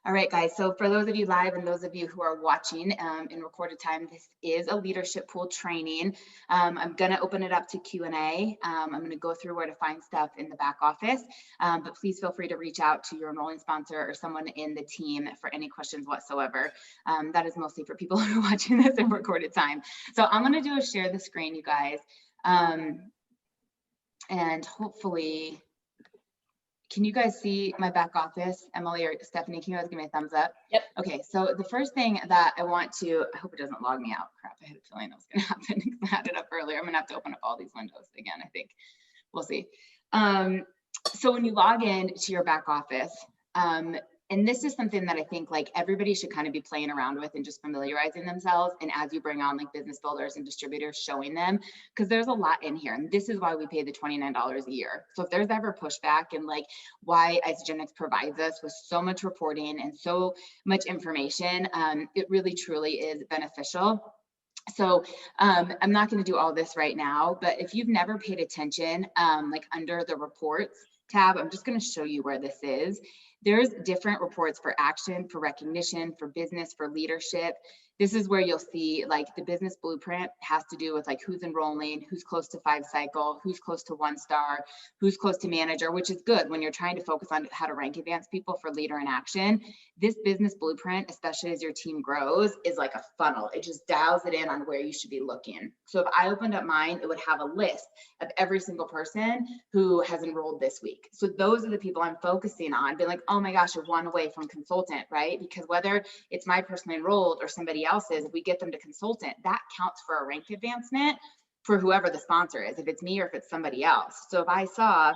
All right, guys. So for those of you live and those of you who are watching in recorded time, this is a leadership pool training. I'm going to open it up to Q&A. I'm going to go through where to find stuff in the back office, but please feel free to reach out to your enrolling sponsor or someone in the team for any questions whatsoever. That is mostly for people who are watching this in recorded time. So I'm going to do a share the screen, you guys. And hopefully, can you guys see my back office? Emily or Stephanie, can you guys give me a thumbs up? Yep. Okay, so the first thing that I want to, I hope it doesn't log me out. Crap, I had a feeling that was gonna happen because I had it up earlier. I'm gonna have to open up all these windows again, I think. We'll see. So when you log in to your back office, and this is something that I think like everybody should kind of be playing around with and just familiarizing themselves. And as you bring on like business builders and distributors, showing them, because there's a lot in here. And this is why we pay the $29 a year. So if there's ever pushback and like why Isagenix provides us with so much reporting and so much information, it really truly is beneficial. So I'm not going to do all this right now, but if you've never paid attention, like under the reports tab, I'm just going to show you where this is. There's different reports for action, for recognition, for business, for leadership. This is where you'll see like the business blueprint has to do with like who's enrolling, who's close to 5 cycle, who's close to 1 star, who's close to manager, which is good when you're trying to focus on how to rank advanced people for leader in action. This business blueprint, especially as your team grows, is like a funnel. It just dials it in on where you should be looking. So if I opened up mine, it would have a list of every single person who has enrolled this week. So those are the people I'm focusing on, being like, oh my gosh, you're 1 away from consultant, right? Because whether it's my person enrolled or somebody else's, if we get them to consultant, that counts for a rank advancement for whoever the sponsor is, if it's me or if it's somebody else. So if I saw,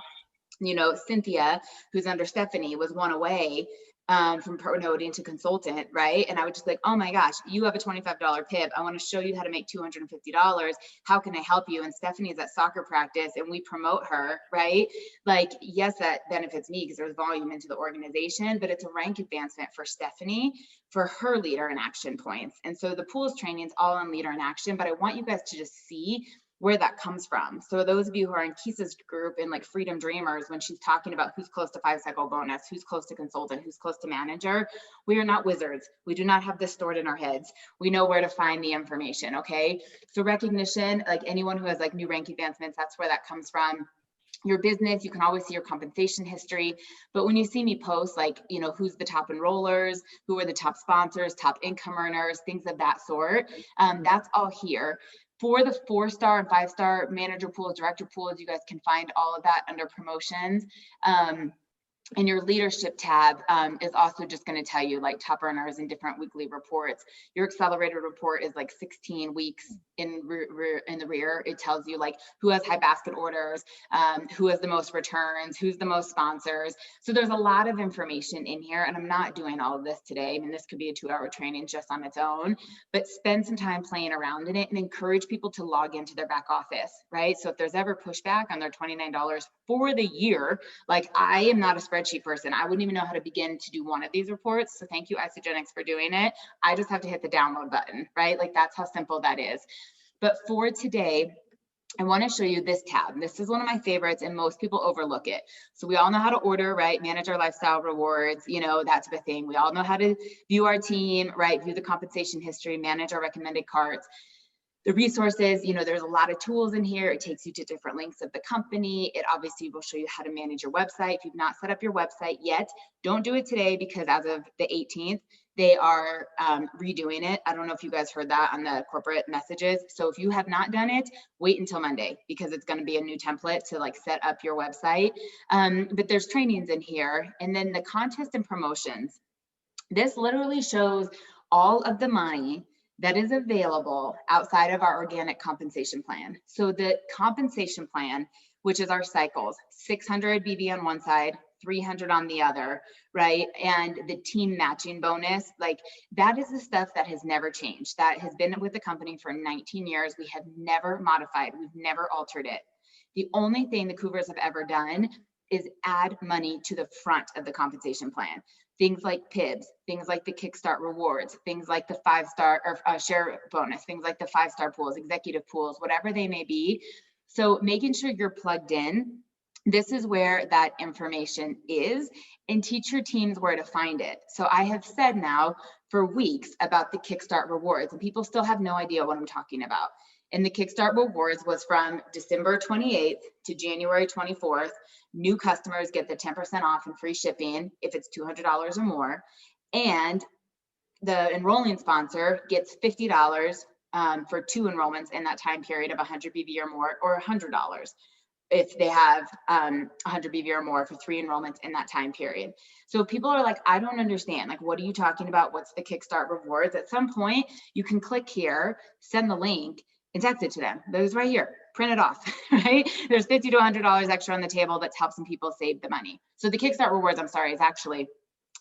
you know, Cynthia, who's under Stephanie, was 1 away from promoting to consultant, right? And I would just like, oh my gosh, you have a $25 PIP. I want to show you how to make $250. How can I help you? And Stephanie's at soccer practice and we promote her, right? Like, yes, that benefits me because there's volume into the organization, but it's a rank advancement for Stephanie for her leader in action points. And so the pools training is all on leader in action, but I want you guys to just see where that comes from. So those of you who are in Kisa's group and like Freedom Dreamers, when she's talking about who's close to 5 cycle bonus, who's close to consultant, who's close to manager, we are not wizards. We do not have this stored in our heads. We know where to find the information, okay? So recognition, like anyone who has like new rank advancements, that's where that comes from. Your business, you can always see your compensation history, but when you see me post like, you know, who's the top enrollers, who are the top sponsors, top income earners, things of that sort, that's all here. For the 4-star and 5-star manager pools, director pools, you guys can find all of that under promotions. And your leadership tab is also just going to tell you like top earners and different weekly reports. Your accelerated report is like 16 weeks in the rear. It tells you like who has high basket orders, who has the most returns, who's the most sponsors. So there's a lot of information in here, and I'm not doing all of this today. I mean, this could be a 2-hour training just on its own, but spend some time playing around in it and encourage people to log into their back office, right? So if there's ever pushback on their $29 for the year, like I am not a spreadsheet person. I wouldn't even know how to begin to do one of these reports. So thank you, Isagenix, for doing it. I just have to hit the download button, right? Like that's how simple that is. But for today, I want to show you this tab. This is one of my favorites and most people overlook it. So we all know how to order, right? Manage our lifestyle rewards, you know, that type of thing. We all know how to view our team, right? View the compensation history, manage our recommended carts. The resources, you know, there's a lot of tools in here. It takes you to different links of the company. It obviously will show you how to manage your website. If you've not set up your website yet, don't do it today because as of the 18th, they are redoing it. I don't know if you guys heard that on the corporate messages. So if you have not done it, wait until Monday because it's going to be a new template to like set up your website. But there's trainings in here. And then the contest and promotions. This literally shows all of the money that is available outside of our organic compensation plan. So the compensation plan, which is our cycles, 600 BB on one side, 300 on the other, right? And the team matching bonus, like that is the stuff that has never changed. That has been with the company for 19 years. We have never modified. We've never altered it. The only thing the Cougars have ever done is add money to the front of the compensation plan. Things like PIBs, things like the Kickstart rewards, things like the 5-star or share bonus, things like the 5-star pools, executive pools, whatever they may be. So making sure you're plugged in This is where that information is, and teach your teams where to find it. So I have said now for weeks about the Kickstart rewards, and people still have no idea what I'm talking about. And the Kickstart rewards was from December 28th to January 24th. New customers get the 10% off and free shipping if it's $200 or more. And the enrolling sponsor gets $50 for 2 enrollments in that time period of 100 BV or more, or $100 if they have 100 BV or more for 3 enrollments in that time period. So people are like, I don't understand. Like, what are you talking about? What's the Kickstart rewards? At some point, you can click here, send the link, and text it to them. Those right here, print it off, right? There's $50 to $100 extra on the table that's helping people save the money. So the Kickstart rewards, I'm sorry, is actually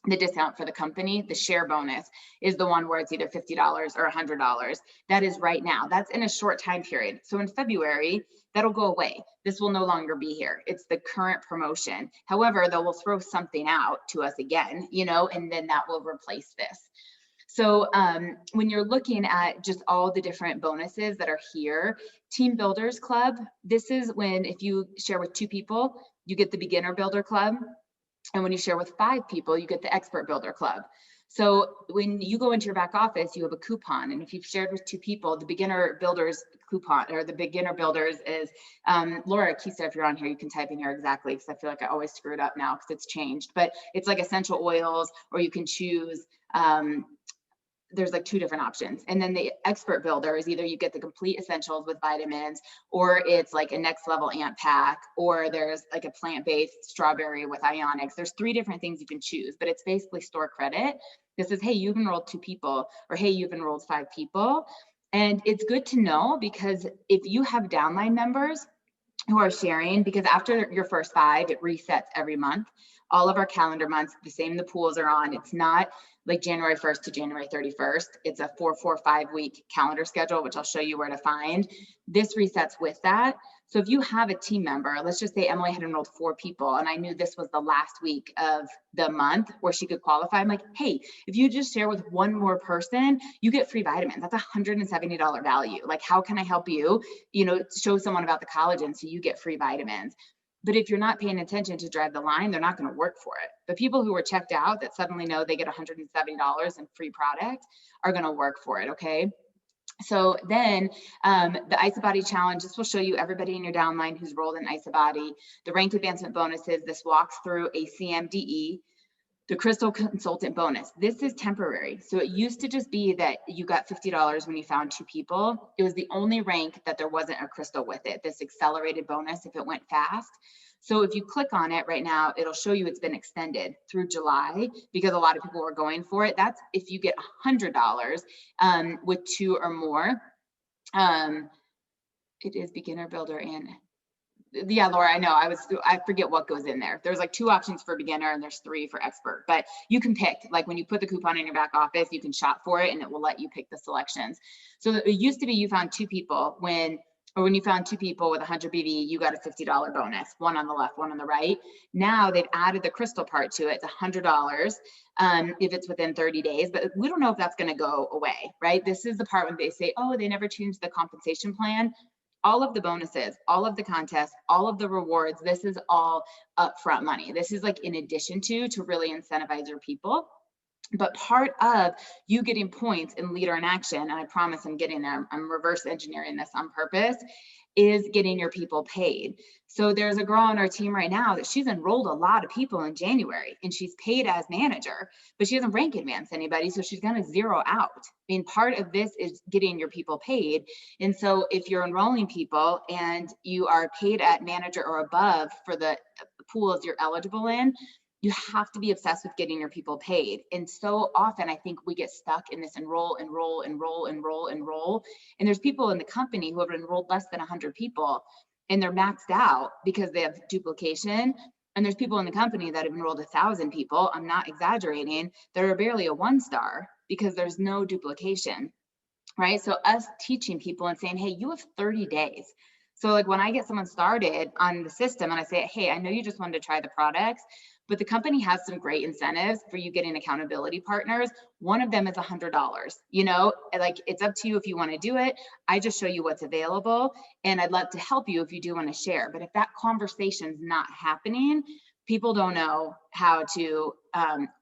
the discount for the company. The share bonus is the one where it's either $50 or $100. That is right now. That's in a short time period. So in February, that'll go away. This will no longer be here. It's the current promotion. However, they will throw something out to us again, you know, and then that will replace this. So when you're looking at just all the different bonuses that are here, Team Builders Club, this is when if you share with 2 people, you get the Beginner Builder Club. And when you share with 5 people, you get the Expert Builder Club. So when you go into your back office, you have a coupon. And if you've shared with 2 people, the Beginner Builders coupon, or the Beginner Builders is, Laura Kisa, if you're on here, you can type in here exactly, because I feel like I always screw it up now because it's changed. But it's like essential oils, or you can choose, there's like 2 different options. And then the Expert Builder is either you get the complete essentials with vitamins, or it's like a next level ant pack, or there's like a plant-based strawberry with ionics. There's 3 different things you can choose, but it's basically store credit. This is, hey, you've enrolled 2 people, or hey, you've enrolled 5 people. And it's good to know, because if you have downline members who are sharing, because after your first 5, it resets every month. All of our calendar months, the same the pools are on. It's not like January 1st to January 31st. It's a 4-4-5 week calendar schedule, which I'll show you where to find. This resets with that. So if you have a team member, let's just say Emily had enrolled 4 people, and I knew this was the last week of the month where she could qualify. I'm like, hey, if you just share with 1 more person, you get free vitamins. That's $170 value. Like, how can I help you, you know, show someone about the collagen so you get free vitamins? But if you're not paying attention to drive the line, they're not going to work for it. The people who are checked out that suddenly know they get $170 in free product are going to work for it. Okay. So then the IsaBody challenge, this will show you everybody in your downline who's rolled in IsaBody. The rank advancement bonuses, this walks through a CMDE. The Crystal Consultant bonus, this is temporary. So it used to just be that you got $50 when you found 2 people. It was the only rank that there wasn't a crystal with it, this accelerated bonus if it went fast. So if you click on it right now, it'll show you it's been extended through July, because a lot of people were going for it. That's if you get $100 with 2 or more. It is Beginner, Builder, and yeah, Laura, I know. I forget what goes in there. There's like 2 options for beginner, and there's 3 for expert, but you can pick, like when you put the coupon in your back office, you can shop for it and it will let you pick the selections. So it used to be you found 2 people when you found 2 people with 100 BV, you got a $50 bonus, 1 on the left, 1 on the right. Now they've added the crystal part to it. It's $100 if it's within 30 days, but we don't know if that's going to go away, right? This is the part when they say, oh, they never changed the compensation plan. All of the bonuses, all of the contests, all of the rewards, this is all upfront money. This is like in addition to really incentivize your people. But part of you getting points in Leader in Action, and I promise I'm getting there, I'm reverse engineering this on purpose, is getting your people paid. So there's a girl on our team right now that she's enrolled a lot of people in January, and she's paid as manager, but she doesn't rank advance anybody, so she's going to zero out. I mean, part of this is getting your people paid. And so if you're enrolling people and you are paid at manager or above for the pools you're eligible in, you have to be obsessed with getting your people paid. And so often I think we get stuck in this enroll. And there's people in the company who have enrolled less than 100 people and they're maxed out because they have duplication. And there's people in the company that have enrolled 1,000 people, I'm not exaggerating, that are barely a 1-star because there's no duplication, right? So us teaching people and saying, hey, you have 30 days. So like when I get someone started on the system and I say, hey, I know you just wanted to try the products, But the company has some great incentives for you getting accountability partners. One of them is $100. You know, like it's up to you if you want to do it. I just show you what's available, and I'd love to help you if you do want to share. But if that conversation's not happening, people don't know how to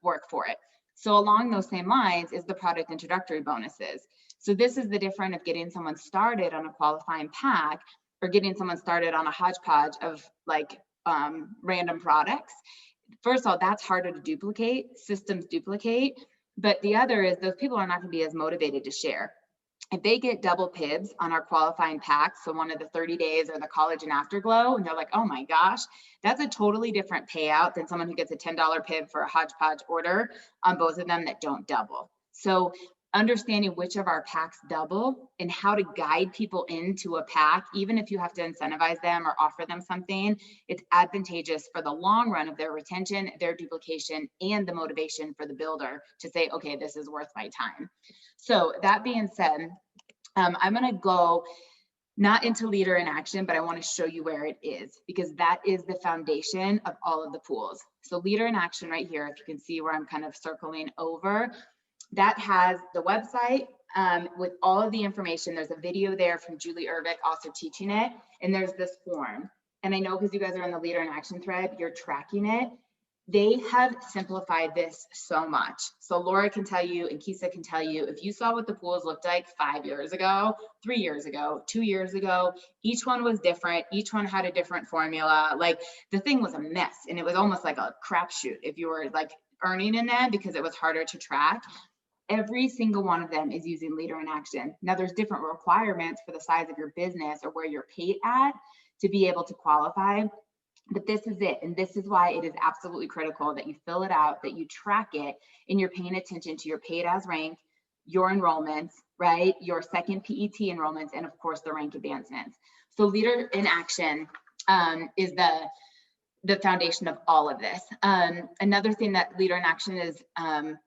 work for it. So along those same lines is the product introductory bonuses. So this is the difference of getting someone started on a qualifying pack or getting someone started on a hodgepodge of like random products. First of all, that's harder to duplicate, systems duplicate, but the other is those people are not going to be as motivated to share. If they get double PIBs on our qualifying packs, so one of the 30 days or the college and afterglow, and they're like, oh my gosh, that's a totally different payout than someone who gets a $10 PIB for a hodgepodge order on both of them that don't double. So understanding which of our packs double and how to guide people into a pack, even if you have to incentivize them or offer them something, it's advantageous for the long run of their retention, their duplication, and the motivation for the builder to say, okay, this is worth my time. So that being said, I'm going to go not into leader in action, but I want to show you where it is, because that is the foundation of all of the pools. So leader in action right here, if you can see where I'm kind of circling over, that has the website with all of the information. There's a video there from Julie Ervik also teaching it, and there's this form. And I know because you guys are on the leader in action thread, you're tracking it. They have simplified this so much. So Laura can tell you, and Kisa can tell you, if you saw what the pools looked like 5 years ago, 3 years ago, 2 years ago, each one was different. Each one had a different formula. Like the thing was a mess, and it was almost like a crapshoot if you were like earning in them because it was harder to track. Every single one of them is using leader in action. Now there's different requirements for the size of your business or where you're paid at to be able to qualify. But this is it. And this is why it is absolutely critical that you fill it out, that you track it, and you're paying attention to your paid as rank, your enrollments, right? Your second PET enrollments, and of course the rank advancements. So leader in action is the foundation of all of this. Another thing that leader in action is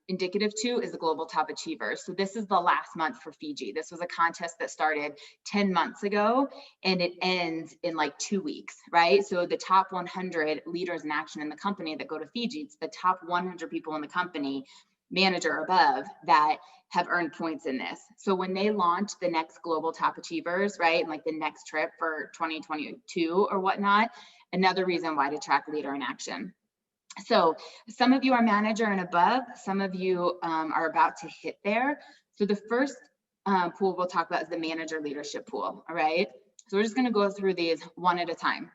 indicative to is the global top achievers. So this is the last month for Fiji. This was a contest that started 10 months ago and it ends in like 2 weeks, right? So the top 100 leaders in action in the company that go to Fiji, it's the top 100 people in the company, manager or above, that have earned points in this. So when they launch the next global top achievers, right, and like the next trip for 2022 or whatnot, another reason why to track leader in action. So some of you are manager and above, some of you are about to hit there. So the first pool we'll talk about is the manager leadership pool, all right? So we're just gonna go through these one at a time.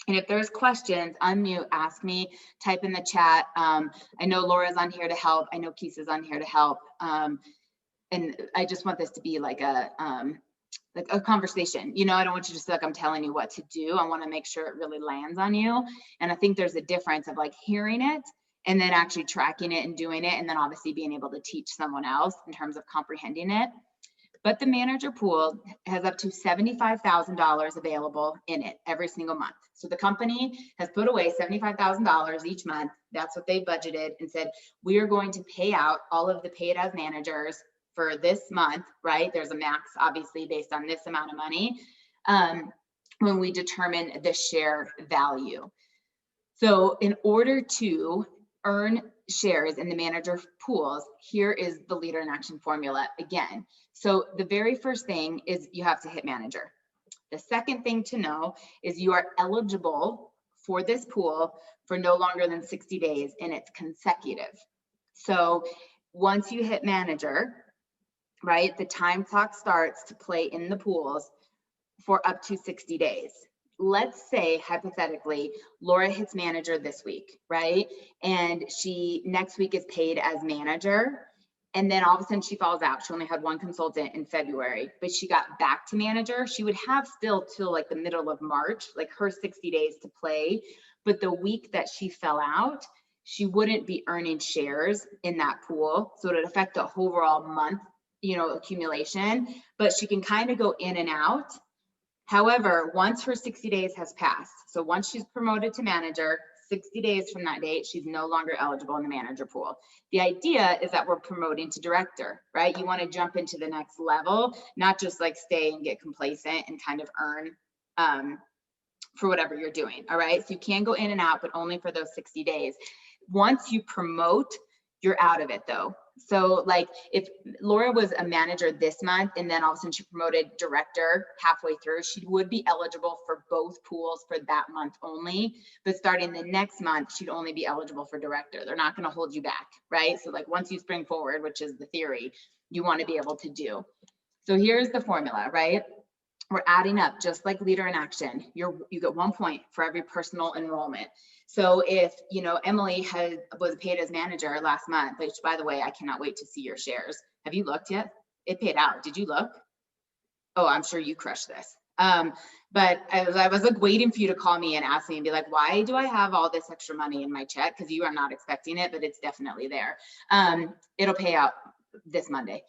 And if there's questions, unmute, ask me, type in the chat. I know Laura's on here to help. I know Kisa's on here to help. And I just want this to be like a conversation. You know, I don't want you to feel like I'm telling you what to do. I want to make sure it really lands on you. And I think there's a difference of like hearing it and then actually tracking it and doing it. And then obviously being able to teach someone else in terms of comprehending it. But the manager pool has up to $75,000 available in it every single month. So the company has put away $75,000 each month. That's what they budgeted and said, we are going to pay out all of the paid as managers for this month, right? There's a max, obviously, based on this amount of money when we determine the share value. So in order to earn shares in the manager pools, here is the leader in action formula again. So the very first thing is you have to hit manager. The second thing to know is you are eligible for this pool for no longer than 60 days and it's consecutive. So once you hit manager, right, the time clock starts to play in the pools for up to 60 days. Let's say hypothetically, Laura hits manager this week, right? And she next week is paid as manager. And then all of a sudden she falls out. She only had one consultant in February, but she got back to manager. She would have still till like the middle of March, like her 60 days to play. But the week that she fell out, she wouldn't be earning shares in that pool. So it would affect the overall month, you know, accumulation, but she can kind of go in and out. However, once her 60 days has passed, so once she's promoted to manager, 60 days from that date, she's no longer eligible in the manager pool. The idea is that we're promoting to director, right? You want to jump into the next level, not just like stay and get complacent and kind of earn for whatever you're doing. All right. So you can go in and out, but only for those 60 days. Once you promote, you're out of it though. So like if Laura was a manager this month and then all of a sudden she promoted director halfway through, she would be eligible for both pools for that month only. But starting the next month, she'd only be eligible for director. They're not going to hold you back, right? So like once you spring forward, which is the theory, you want to be able to do. So here's the formula, right? We're adding up just like leader in action. You get 1 point for every personal enrollment. So if, you know, Emily was paid as manager last month, which by the way, I cannot wait to see your shares. Have you looked yet? It paid out. Did you look? Oh, I'm sure you crushed this. But I was like waiting for you to call me and ask me and be like, why do I have all this extra money in my check? Because you are not expecting it, but it's definitely there. It'll pay out this Monday.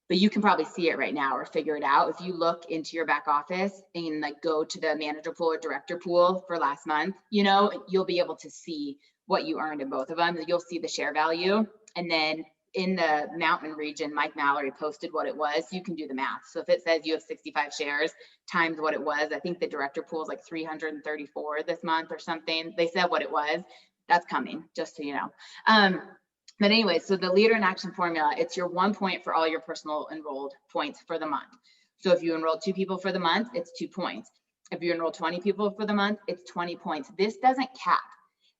But you can probably see it right now or figure it out. If you look into your back office and like go to the manager pool or director pool for last month, you know, you'll be able to see what you earned in both of them. You'll see the share value. And then in the mountain region, Mike Mallory posted what it was. You can do the math. So if it says you have 65 shares times what it was, I think the director pool is like 334 this month or something. They said what it was. That's coming, just so you know. But anyway, so the leader in action formula, it's your 1 point for all your personal enrolled points for the month. So if you enroll 2 people for the month, it's 2 points. If you enroll 20 people for the month, it's 20 points. This doesn't cap.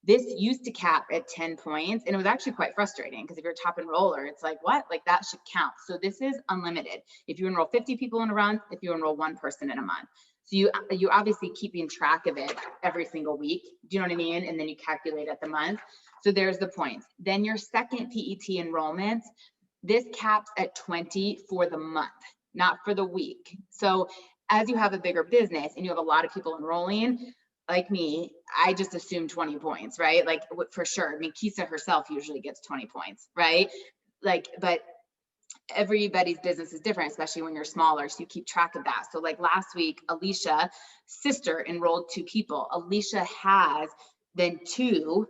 This used to cap at 10 points, and it was actually quite frustrating because if you're a top enroller, it's like, what? Like that should count. So this is unlimited. If you enroll 50 people in a month, if you enroll 1 person in a month. So you obviously keeping track of it every single week. Do you know what I mean? And then you calculate at the month. So there's the points. Then your second PET enrollment, this caps at 20 for the month, not for the week. So as you have a bigger business and you have a lot of people enrolling, like me, I just assume 20 points, right? Like for sure. I mean, Kisa herself usually gets 20 points, right? Like, but everybody's business is different, especially when you're smaller. So you keep track of that. So like last week, Alicia's sister enrolled 2 people. Alicia has then 2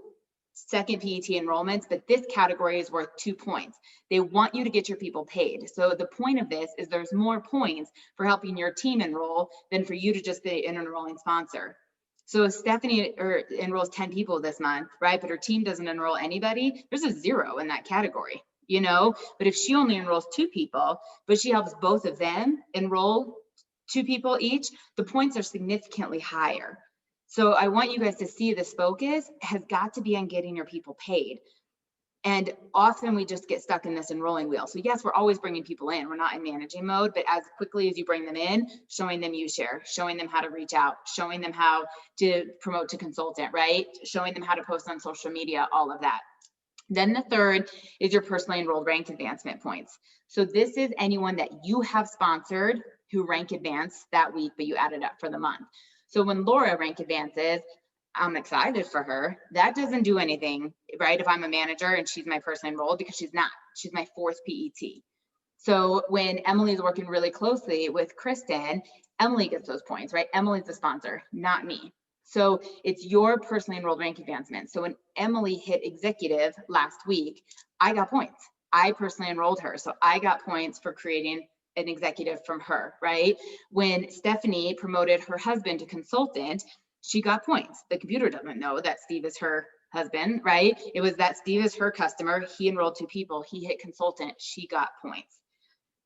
second PET enrollments, but this category is worth 2 points. They want you to get your people paid. So the point of this is there's more points for helping your team enroll than for you to just be an enrolling sponsor. So if Stephanie enrolls 10 people this month, right, but her team doesn't enroll anybody, there's a 0 in that category, you know? But if she only enrolls 2 people, but she helps both of them enroll 2 people each, the points are significantly higher. So I want you guys to see this focus has got to be on getting your people paid. And often we just get stuck in this enrolling wheel. So yes, we're always bringing people in. We're not in managing mode, but as quickly as you bring them in, showing them UShare, showing them how to reach out, showing them how to promote to consultant, right? Showing them how to post on social media, all of that. Then the third is your personally enrolled rank advancement points. So this is anyone that you have sponsored who rank advanced that week, but you added up for the month. So when Laura rank advances, I'm excited for her. That doesn't do anything, right? If I'm a manager and she's my personally enrolled, because she's not, she's my 4th PET. So when Emily's working really closely with Kristen, Emily gets those points, right? Emily's the sponsor, not me. So it's your personally enrolled rank advancement. So when Emily hit executive last week, I got points. I personally enrolled her. So I got points for creating an executive from her, right? When Stephanie promoted her husband to consultant, she got points. The computer doesn't know that Steve is her husband, right? It was that Steve is her customer. He enrolled 2 people. He hit consultant. She got points.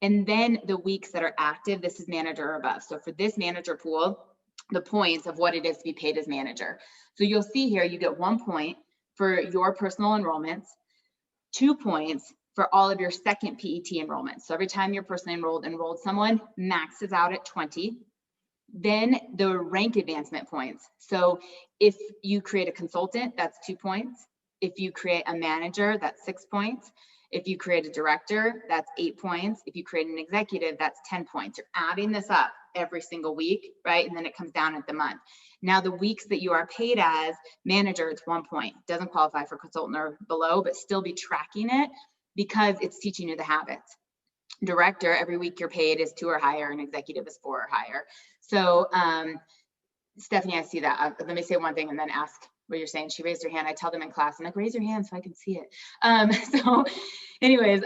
And then the weeks that are active, this is manager or above. So for this manager pool, the points of what it is to be paid as manager. So you'll see here, you get 1 point for your personal enrollments, 2 points for all of your second PET enrollments. So every time your personally enrolled someone, maxes out at 20. Then the rank advancement points. So if you create a consultant, that's 2 points. If you create a manager, that's 6 points. If you create a director, that's 8 points. If you create an executive, that's 10 points. You're adding this up every single week, right? And then it comes down at the month. Now the weeks that you are paid as manager, it's 1 point. Doesn't qualify for consultant or below, but still be tracking it because it's teaching you the habits. Director, every week you're paid is 2 or higher, and executive is 4 or higher. So Stephanie, I see that. Let me say one thing and then ask what you're saying. She raised her hand. I tell them in class, I'm like, raise your hand so I can see it. So anyways,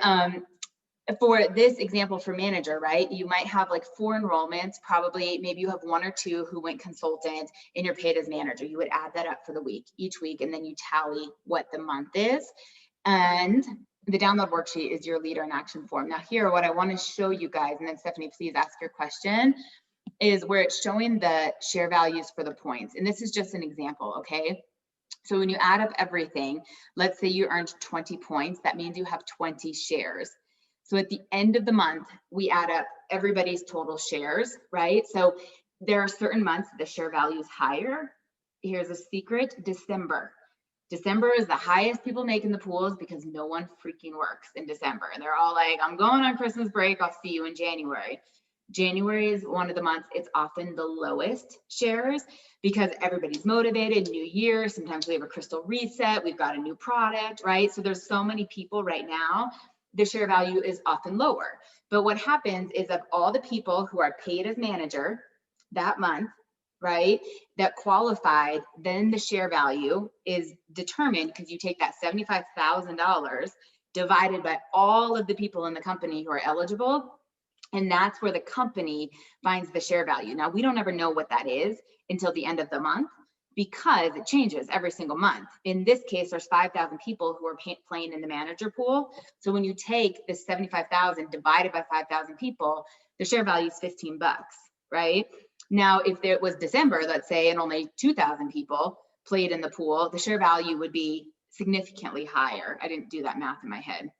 for this example for manager, right? You might have like 4 enrollments, probably maybe you have 1 or 2 who went consultant and you're paid as manager. You would add that up for the week, each week, and then you tally what the month is. And the download worksheet is your leader in action form. Now here, what I want to show you guys, and then Stephanie, please ask your question, is where it's showing the share values for the points. And this is just an example, okay? So when you add up everything, let's say you earned 20 points, that means you have 20 shares. So at the end of the month, we add up everybody's total shares, right? So there are certain months the share value is higher. Here's a secret: December. December is the highest people make in the pools because no one freaking works in December. And they're all like, I'm going on Christmas break, I'll see you in January. January is one of the months it's often the lowest shares because everybody's motivated, new year, sometimes we have a crystal reset, we've got a new product, right? So there's so many people right now, the share value is often lower. But what happens is of all the people who are paid as manager that month, right, that qualified, then the share value is determined because you take that $75,000 divided by all of the people in the company who are eligible, and that's where the company finds the share value. Now, we don't ever know what that is until the end of the month because it changes every single month. In this case, there's 5,000 people who are playing in the manager pool. So when you take this 75,000 divided by 5,000 people, the share value is 15 bucks, right? Now, if it was December, let's say, and only 2,000 people played in the pool, the share value would be significantly higher. I didn't do that math in my head.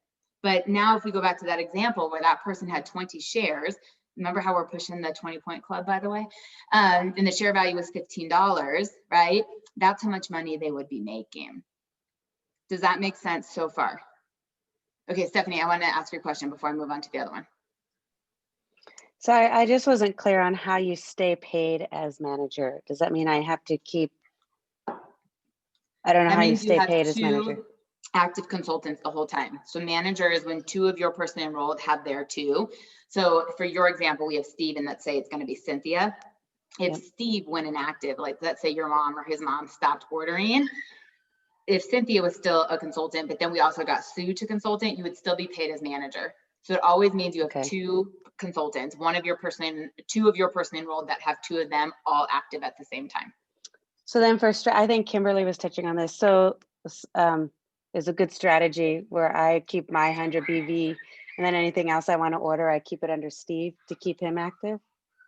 But now if we go back to that example where that person had 20 shares, remember how we're pushing the 20-point club, by the way, and the share value was $15, right? That's how much money they would be making. Does that make sense so far? Okay, Stephanie, I want to ask you a question before I move on to the other one. So I just wasn't clear on how you stay paid as manager. Does that mean I have to keep, I don't know how you stay paid as manager. Active consultants the whole time. So manager is when 2 of your person enrolled have their 2. So for your example, we have Steve, and let's say it's going to be Cynthia. If Steve went inactive, like let's say your mom or his mom stopped ordering, if Cynthia was still a consultant, but then we also got Sue to consultant, you would still be paid as manager. So it always means you have 2 consultants, 2 of your person enrolled that have 2 of them all active at the same time. So then I think Kimberly was touching on this. So is a good strategy where I keep my 100 BV, and then anything else I want to order, I keep it under Steve to keep him active?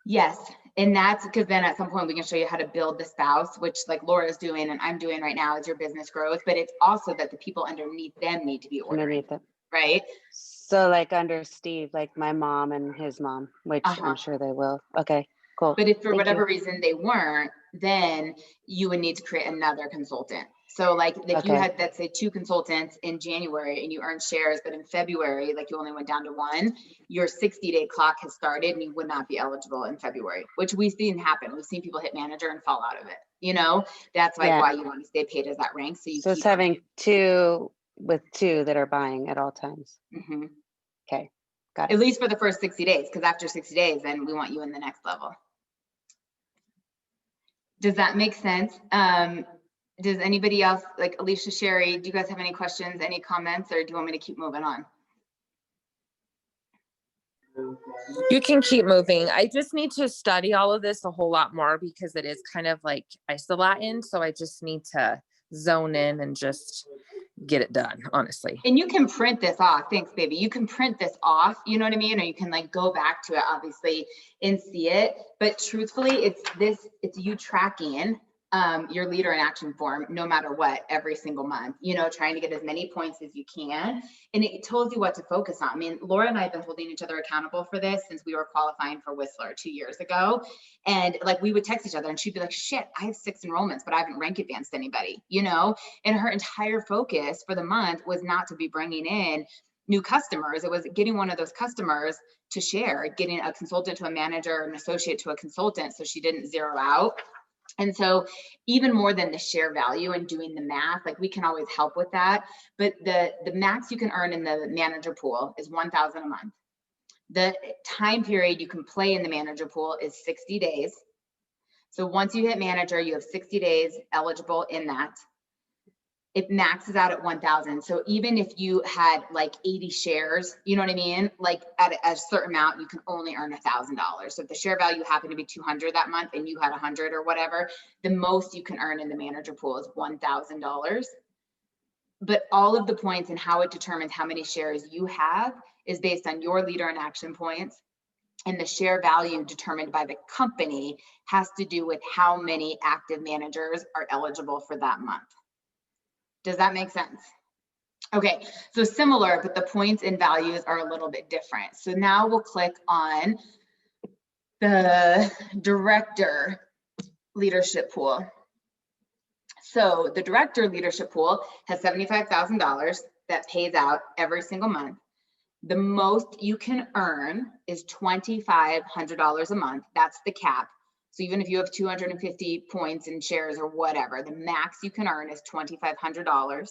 Yes, and that's because then at some point we can show you how to build the spouse, which like Laura's doing and I'm doing right now as your business grows, but it's also that the people underneath them need to be ordering, right? So like under Steve, like my mom and his mom, which I'm sure they will. Okay, cool. But if for whatever reason they weren't, then you would need to create another consultant. So like if you had, let's say 2 consultants in January and you earned shares, but in February, like you only went down to 1, your 60-day clock has started and you would not be eligible in February, which we've seen happen. We've seen people hit manager and fall out of it. You know, that's like why you want to stay paid as that rank. So you it's having 2 with 2 that are buying at all times. Okay, got it. At least for the first 60 days, because after 60 days, then we want you in the next level. Does that make sense? Does anybody else, like Alicia, Sherry, do you guys have any questions, any comments, or do you want me to keep moving on? You can keep moving. I just need to study all of this a whole lot more because it is kind of like Isolatin. So I just need to zone in and just get it done, honestly. And you can print this off. Thanks, baby. You can print this off, you know what I mean? Or you can like go back to it, obviously, and see it. But truthfully, it's you tracking your leader in action form, no matter what, every single month, you know, trying to get as many points as you can. And it tells you what to focus on. I mean, Laura and I have been holding each other accountable for this since we were qualifying for Whistler 2 years ago. And like, we would text each other and she'd be like, shit, I have 6 enrollments, but I haven't rank advanced anybody, you know? And her entire focus for the month was not to be bringing in new customers. It was getting one of those customers to share, getting a consultant to a manager, an associate to a consultant, so she didn't zero out. And so even more than the share value and doing the math, like we can always help with that. But the max you can earn in the manager pool is $1,000 a month. The time period you can play in the manager pool is 60 days. So once you hit manager, you have 60 days eligible in that. it maxes out at 1,000. So even if you had like 80 shares, you know what I mean? Like at a certain amount, you can only earn $1,000. So if the share value happened to be 200 that month and you had 100 or whatever, the most you can earn in the manager pool is $1,000. But all of the points and how it determines how many shares you have is based on your leader in action points. And the share value determined by the company has to do with how many active managers are eligible for that month. Does that make sense? Okay, so similar, but the points and values are a little bit different. So now we'll click on the director leadership pool. So the director leadership pool has $75,000 that pays out every single month. The most you can earn is $2,500 a month. That's the cap. So even if you have 250 points in shares or whatever, the max you can earn is $2,500.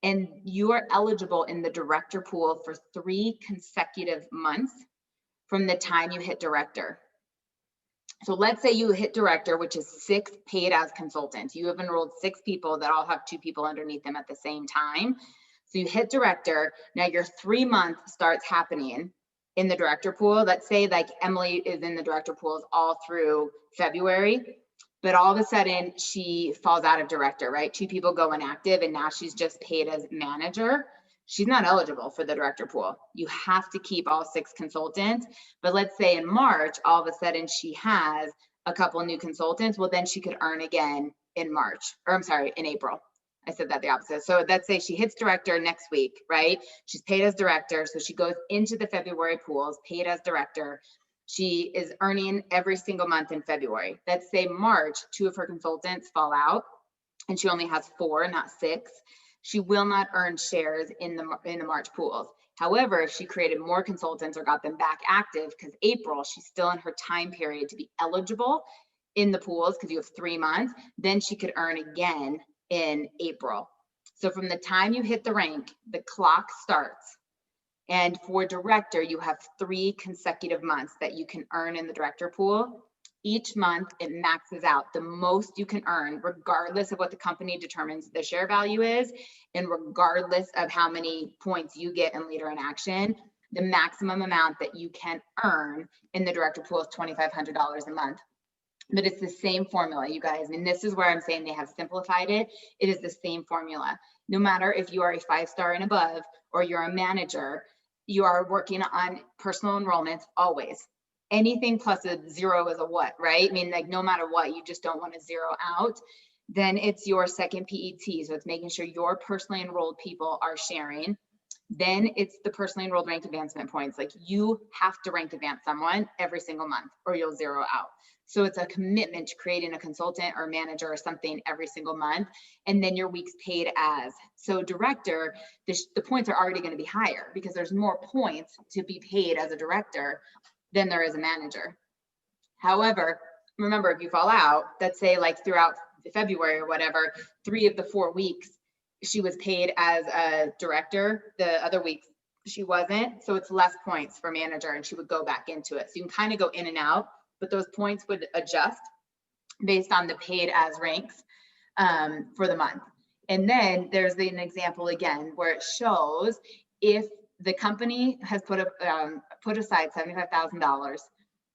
And you are eligible in the director pool for 3 consecutive months from the time you hit director. So let's say you hit director, which is 6 paid as consultants. You have enrolled 6 people that all have 2 people underneath them at the same time. So you hit director, now your 3-month starts happening in the director pool. Let's say like Emily is in the director pools all through February, but all of a sudden she falls out of director, right? 2 people go inactive and now she's just paid as manager. She's not eligible for the director pool. You have to keep all 6 consultants. But let's say in March, all of a sudden she has a couple new consultants. Well, then she could earn again in March, or I'm sorry, in April. I said that the opposite. So let's say she hits director next week, right? She's paid as director. So she goes into the February pools, paid as director. She is earning every single month in February. Let's say March, 2 of her consultants fall out and she only has 4, not 6. She will not earn shares in the March pools. However, if she created more consultants or got them back active, because April, she's still in her time period to be eligible in the pools because you have 3 months, then she could earn again in April. So from the time you hit the rank, the clock starts. And for director, you have 3 consecutive months that you can earn in the director pool. Each month it maxes out. The most you can earn, regardless of what the company determines the share value is, and regardless of how many points you get in leader in action, the maximum amount that you can earn in the director pool is $2,500 a month. But it's the same formula, you guys. And this is where I'm saying they have simplified it. It is the same formula. No matter if you are a 5-star and above, or you're a manager, you are working on personal enrollments always. Anything plus a 0 is a what, right? I mean, like no matter what, you just don't want to 0 out. Then it's your second PET. So it's making sure your personally enrolled people are sharing. Then it's the personally enrolled rank advancement points. Like you have to rank advance someone every single month or you'll 0 out. So it's a commitment to creating a consultant or manager or something every single month. And then your week's paid as. So director, the points are already going to be higher because there's more points to be paid as a director than there is a manager. However, remember, if you fall out, let's say like throughout February or whatever, 3 of the 4 weeks, she was paid as a director. The other weeks she wasn't. So it's less points for manager and she would go back into it. So you can kind of go in and out, but those points would adjust based on the paid as ranks for the month. And then there's an example again where it shows if the company has put aside $75,000.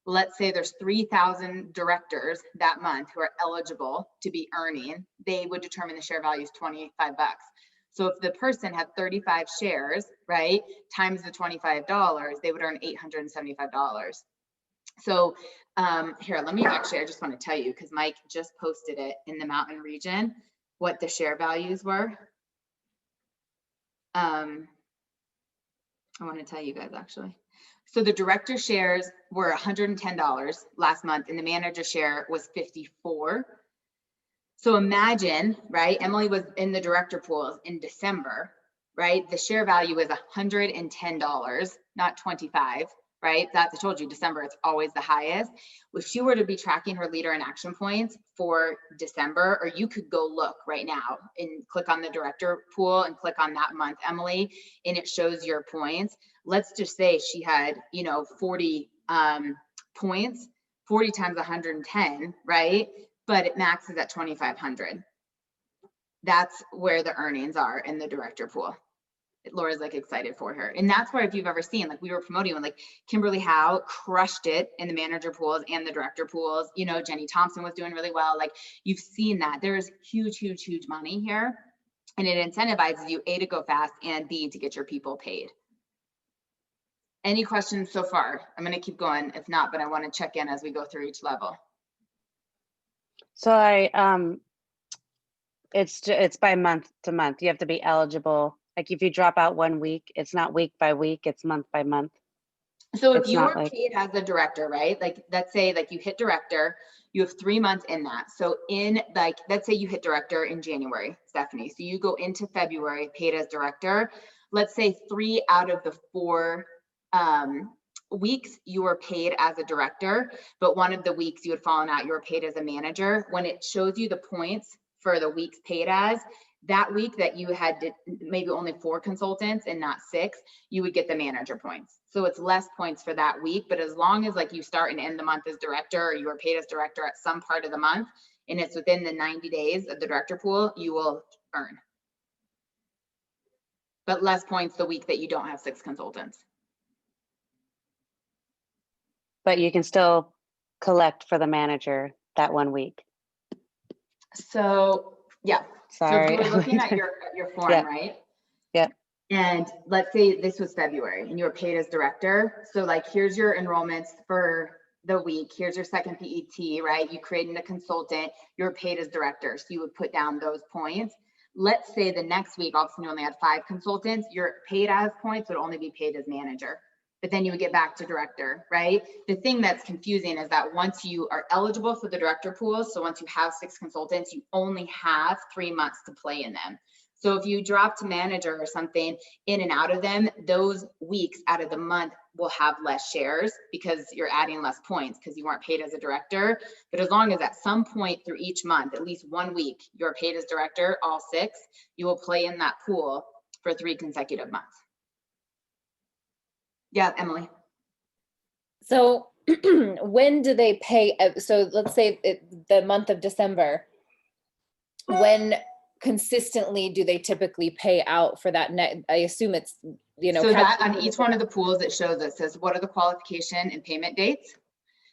Let's say there's 3,000 directors that month who are eligible to be earning. They would determine the share value is $25. So if the person had 35 shares, right, times the $25, they would earn $875. So here, let me actually, I just want to tell you because Mike just posted it in the Mountain region, what the share values were. I want to tell you guys actually. So the director shares were $110 last month and the manager share was $54. So imagine, right? Emily was in the director pools in December, right? The share value is $110, not 25, right? That's, I told you, December, it's always the highest. If she were to be tracking her leader in action points for December, or you could go look right now and click on the director pool and click on that month, Emily, and it shows your points. Let's just say she had, 40 points, 40 times 110, right? But it maxes at 2,500. That's where the earnings are in the director pool. Laura's like excited for her. And that's where, if you've ever seen, like we were promoting when like Kimberly Howe crushed it in the manager pools and the director pools, you know, Jenny Thompson was doing really well. Like you've seen that there's huge, huge, huge money here. And it incentivizes you, A, to go fast, and B, to get your people paid. Any questions so far? I'm going to keep going if not, but I want to check in as we go through each level. So it's by month to month. You have to be eligible. Like if you drop out 1 week, it's not week by week, it's month by month. So if It's you not are like- paid as a director, right? Like let's say like you hit director, you have 3 months in that. So in like, let's say you hit director in January, Stephanie. So you go into February paid as director. Let's say 3 out of the 4 weeks you were paid as a director, but one of the weeks you had fallen out, you were paid as a manager. When it shows you the points for the weeks paid as, that week that you had maybe only 4 consultants and not 6, you would get the manager points. So it's less points for that week, but as long as like you start and end the month as director, or you are paid as director at some part of the month, and it's within the 90 days of the director pool, you will earn. But less points the week that you don't have 6 consultants. But you can still collect for the manager that 1 week. So yeah. Sorry. So if you were looking at your form, Yeah. right? Yeah. And let's say this was February and you were paid as director. So like, here's your enrollments for the week. Here's your second PET, right? You created a consultant, you're paid as director. So you would put down those points. Let's say the next week, all of a sudden you only had 5 consultants, your paid as points would only be paid as manager, but then you would get back to director, right? The thing that's confusing is that once you are eligible for the director pools, so once you have 6 consultants, you only have 3 months to play in them. So if you drop to manager or something in and out of them, those weeks out of the month will have less shares because you're adding less points because you weren't paid as a director. But as long as at some point through each month, at least 1 week, you're paid as director, all 6, you will play in that pool for 3 consecutive months. Yeah, Emily. So when do they pay? So let's say the month of December, when consistently do they typically pay out for that net? I assume it's, you know. So that on each one of the pools, it shows, it says, what are the qualification and payment dates?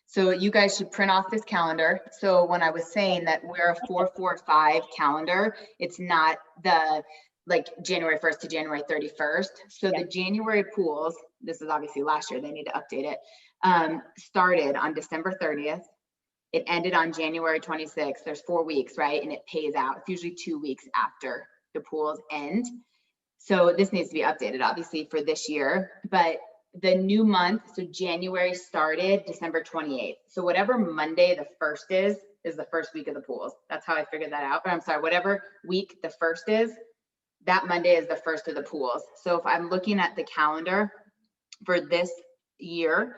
So you guys should print off this calendar. So when I was saying that we're a 4-4-5 calendar, it's not the like January 1st to January 31st. So Yeah. the January pools, this is obviously last year, they need to update it, started on December 30th. It ended on January 26th. There's 4 weeks, right? And it pays out. It's usually 2 weeks after the pools end. So this needs to be updated, obviously, for this year. But the new month, so January started December 28th. So whatever Monday the 1st is the first week of the pools. That's how I figured that out. But I'm sorry, whatever week the 1st is, that Monday is the first of the pools. So if I'm looking at the calendar for this year,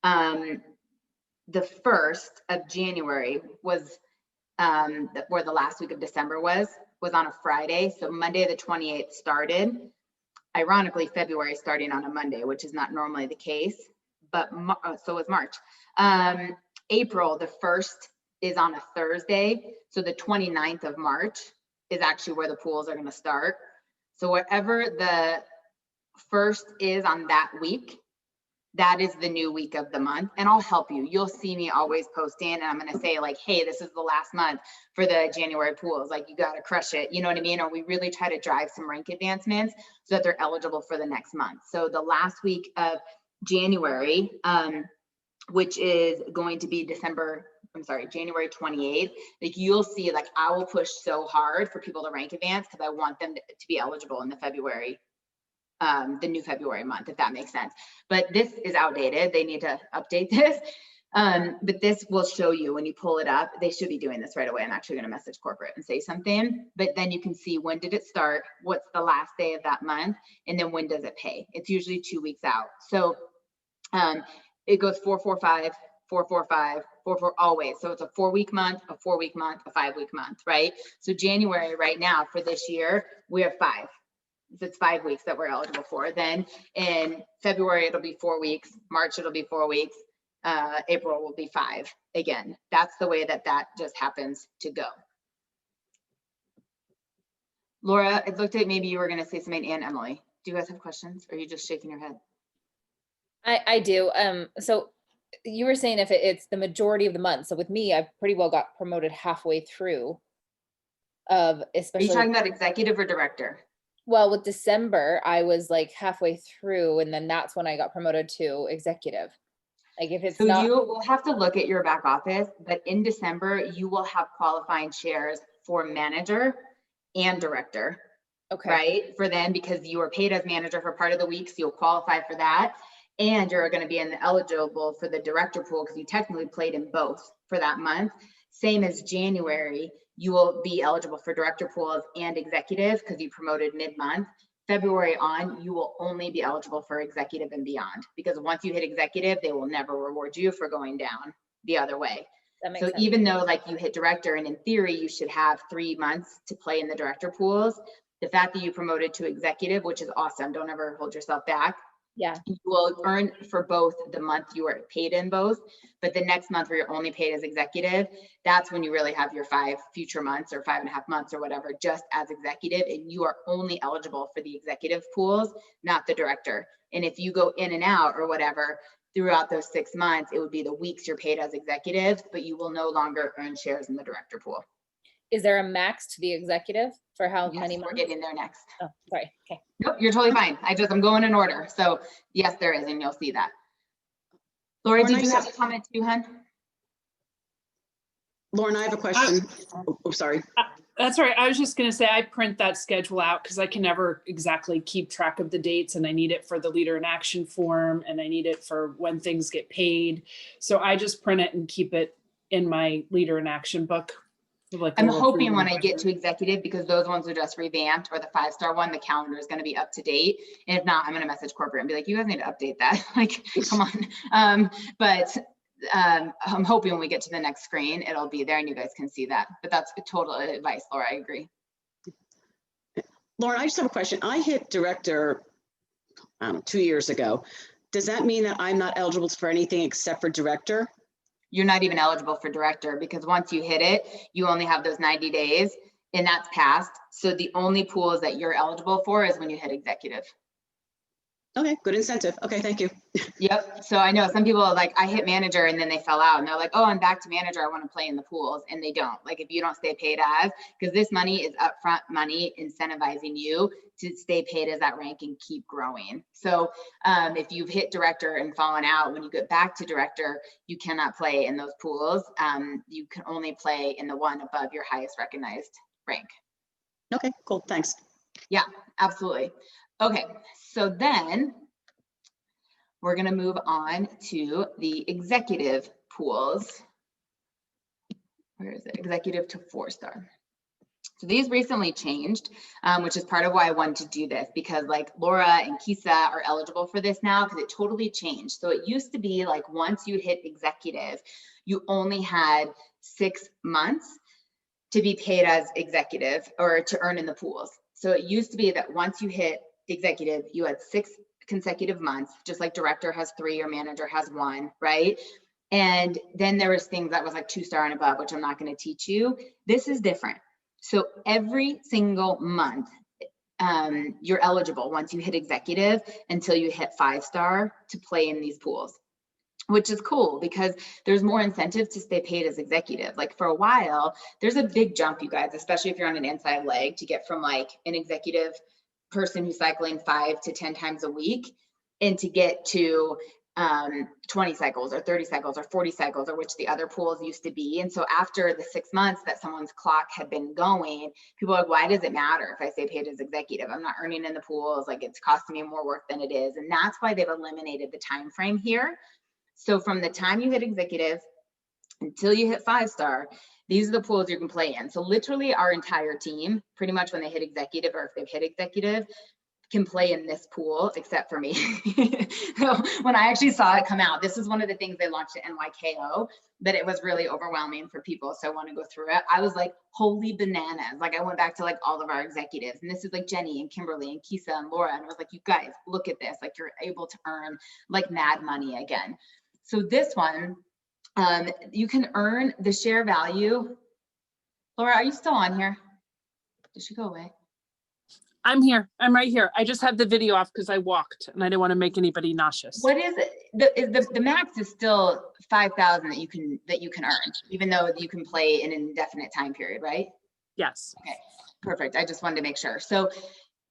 the 1st of January was where the last week of December was on a Friday. So Monday the 28th started. Ironically, February starting on a Monday, which is not normally the case, but so was March. April, the 1st is on a Thursday. So the 29th of March is actually where the pools are going to start. So whatever the 1st is on that week, that is the new week of the month. And I'll help you. You'll see me always posting, and I'm going to say like, hey, this is the last month for the January pools. Like, you got to crush it. You know what I mean? Or we really try to drive some rank advancements so that they're eligible for the next month. So the last week of January, which is going to be January 28th, like you'll see, like I will push so hard for people to rank advance because I want them to be eligible in the February, the new February month, if that makes sense. But this is outdated. They need to update this. But this will show you when you pull it up. They should be doing this right away. I'm actually going to message corporate and say something, but then you can see when did it start, what's the last day of that month, and then when does it pay. It's usually 2 weeks out. So it goes 4-4-5, 4-4-5, 4-4 always. So it's a 4-week month, a 4-week month, a 5-week month, right? So January right now for this year, we have 5. It's 5 weeks that we're eligible for. Then in February, it'll be 4 weeks. March, it'll be 4 weeks. April will be 5 again. That's the way that just happens to go. Laura, I looked at maybe you were going to say something, and Emily. Do you guys have questions? Or are you just shaking your head? I do. So you were saying if it's the majority of the month. So with me, I pretty well got promoted halfway through of Are you especially, talking about executive or director? well, with December, I was like halfway through and then that's when I got promoted to executive. Like if it's So not, you will have to look at your back office, but in December, you will have qualifying shares for manager and director, okay, right? For them, because you were paid as manager for part of the week, so you'll qualify for that. And you're going to be eligible for the director pool because you technically played in both for that month. Same as January, you will be eligible for director pools and executive because you promoted mid-month. February on, you will only be eligible for executive and beyond, because once you hit executive, they will never reward you for going down the other way. that makes So sense. even though like you hit director and in theory, you should have 3 months to play in the director pools, the fact that you promoted to executive, which is awesome, don't ever hold yourself back. Yeah, You will earn for both the month you are paid in both, but the next month where you're only paid as executive, that's when you really have your 5 future months or 5.5 months or whatever, just as executive, and you are only eligible for the executive pools, not the director. And if you go in and out or whatever throughout those 6 months, it would be the weeks you're paid as executive, but you will no longer earn shares in the director pool. is there a max to the executive for how Yes, many we're months? getting there next. Oh, sorry, okay. Nope, you're totally fine. I'm going in order. So yes, there is, and you'll see that. Laura, Lauren, did you I have said- a comment too, hun? Lauren, I have a question. Oh, sorry. That's right. I was just going to say I print that schedule out because I can never exactly keep track of the dates, and I need it for the leader in action form, and I need it for when things get paid. So I just print it and keep it in my leader in action book. Like I'm hoping when I get to executive, because those ones are just revamped, or the 5-star one, the calendar is going to be up to date. And if not, I'm going to message corporate and be like, you guys need to update that. Like, come on. But I'm hoping when we get to the next screen, it'll be there and you guys can see that. But that's total advice, Laura. I agree. Lauren, I just have a question. I hit director, I don't know, 2 years ago. Does that mean that I'm not eligible for anything except for director? You're not even eligible for director, because once you hit it, you only have those 90 days and that's passed. So the only pools that you're eligible for is when you hit executive. Okay, good incentive. Okay, thank you. Yep. So I know some people are like, I hit manager and then they fell out and they're like, oh, I'm back to manager. I want to play in the pools. And they don't. Like, if you don't stay paid as, because this money is upfront money incentivizing you to stay paid as that rank and keep growing. So if you've hit director and fallen out, when you get back to director, you cannot play in those pools. You can only play in the one above your highest recognized rank. Okay, cool. Thanks. Yeah, absolutely. Okay, so then we're going to move on to the executive pools. Where is it? Executive to 4-star. So these recently changed, which is part of why I wanted to do this, because like Laura and Kisa are eligible for this now because it totally changed. So it used to be like once you hit executive, you only had 6 months to be paid as executive or to earn in the pools. So it used to be that once you hit executive, you had 6 consecutive months, just like director has 3 or manager has 1, right? And then there was things that was like 2-star and above, which I'm not going to teach you. This is different. So every single month, you're eligible once you hit executive until you hit 5-star to play in these pools, which is cool because there's more incentive to stay paid as executive. Like for a while, there's a big jump, you guys, especially if you're on an inside leg, to get from like an executive person who's cycling 5 to 10 times a week and to get to 20 cycles or 30 cycles or 40 cycles, or which the other pools used to be. And so after the 6 months that someone's clock had been going, people are like, why does it matter if I stay paid as executive? I'm not earning in the pools, like it's costing me more work than it is. And that's why they've eliminated the time frame here. So from the time you hit executive until you hit 5-star, these are the pools you can play in. So literally our entire team, pretty much when they hit executive or if they've hit executive, can play in this pool except for me. So when I actually saw it come out, this is one of the things they launched at NYKO, but it was really overwhelming for people. So I want to go through it. I was like, holy bananas. Like I went back to like all of our executives, and this is like Jenny and Kimberly and Kisa and Laura. And I was like, you guys, look at this. Like you're able to earn like mad money again. So this one, you can earn the share value. Laura, are you still on here? Did she go away? I'm here. I'm right here. I just have the video off because I walked and I didn't want to make anybody nauseous. What is it? The max is still 5,000 that you can earn, even though you can play in an indefinite time period, right? Yes. Okay, perfect. I just wanted to make sure. So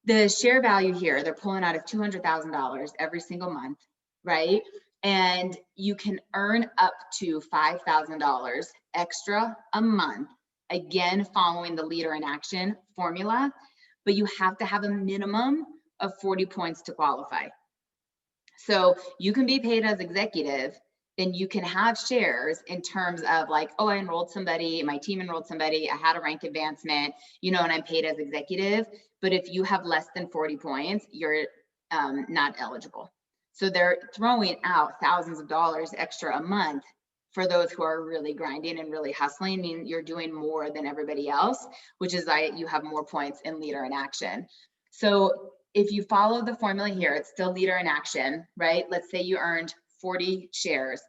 the share value here, they're pulling out of $200,000 every single month, right? And you can earn up to $5,000 extra a month, again, following the leader in action formula, but you have to have a minimum of 40 points to qualify. So you can be paid as executive, then you can have shares in terms of like, oh, I enrolled somebody, my team enrolled somebody, I had a rank advancement, you know, and I'm paid as executive. But if you have less than 40 points, you're not eligible. So they're throwing out thousands of dollars extra a month for those who are really grinding and really hustling. I mean, you're doing more than everybody else, which is why you have more points in leader in action. So if you follow the formula here, it's still leader in action, right? Let's say you earned 40 shares.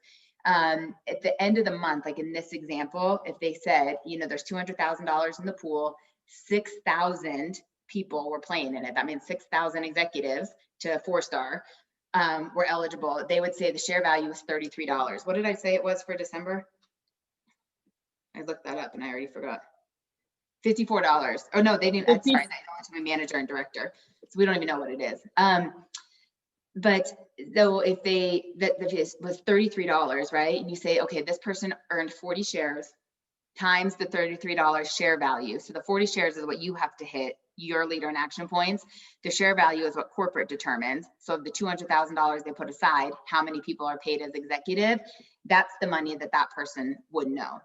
At the end of the month, like in this example, if they said, you know, there's $200,000 in the pool, 6,000 people were playing in it. That means 6,000 executives to 4-star were eligible. They would say the share value was $33. What did I say it was for December? I looked that up and I already forgot. $54. Oh no, they didn't. I'm sorry, they went to my manager and director, so we don't even know what it is. But though if it was $33, right? And you say, okay, this person earned 40 shares times the $33 share value. So the 40 shares is what you have to hit your leader in action points. The share value is what corporate determines. So of the $200,000 they put aside, how many people are paid as executive, that's the money that that person would know.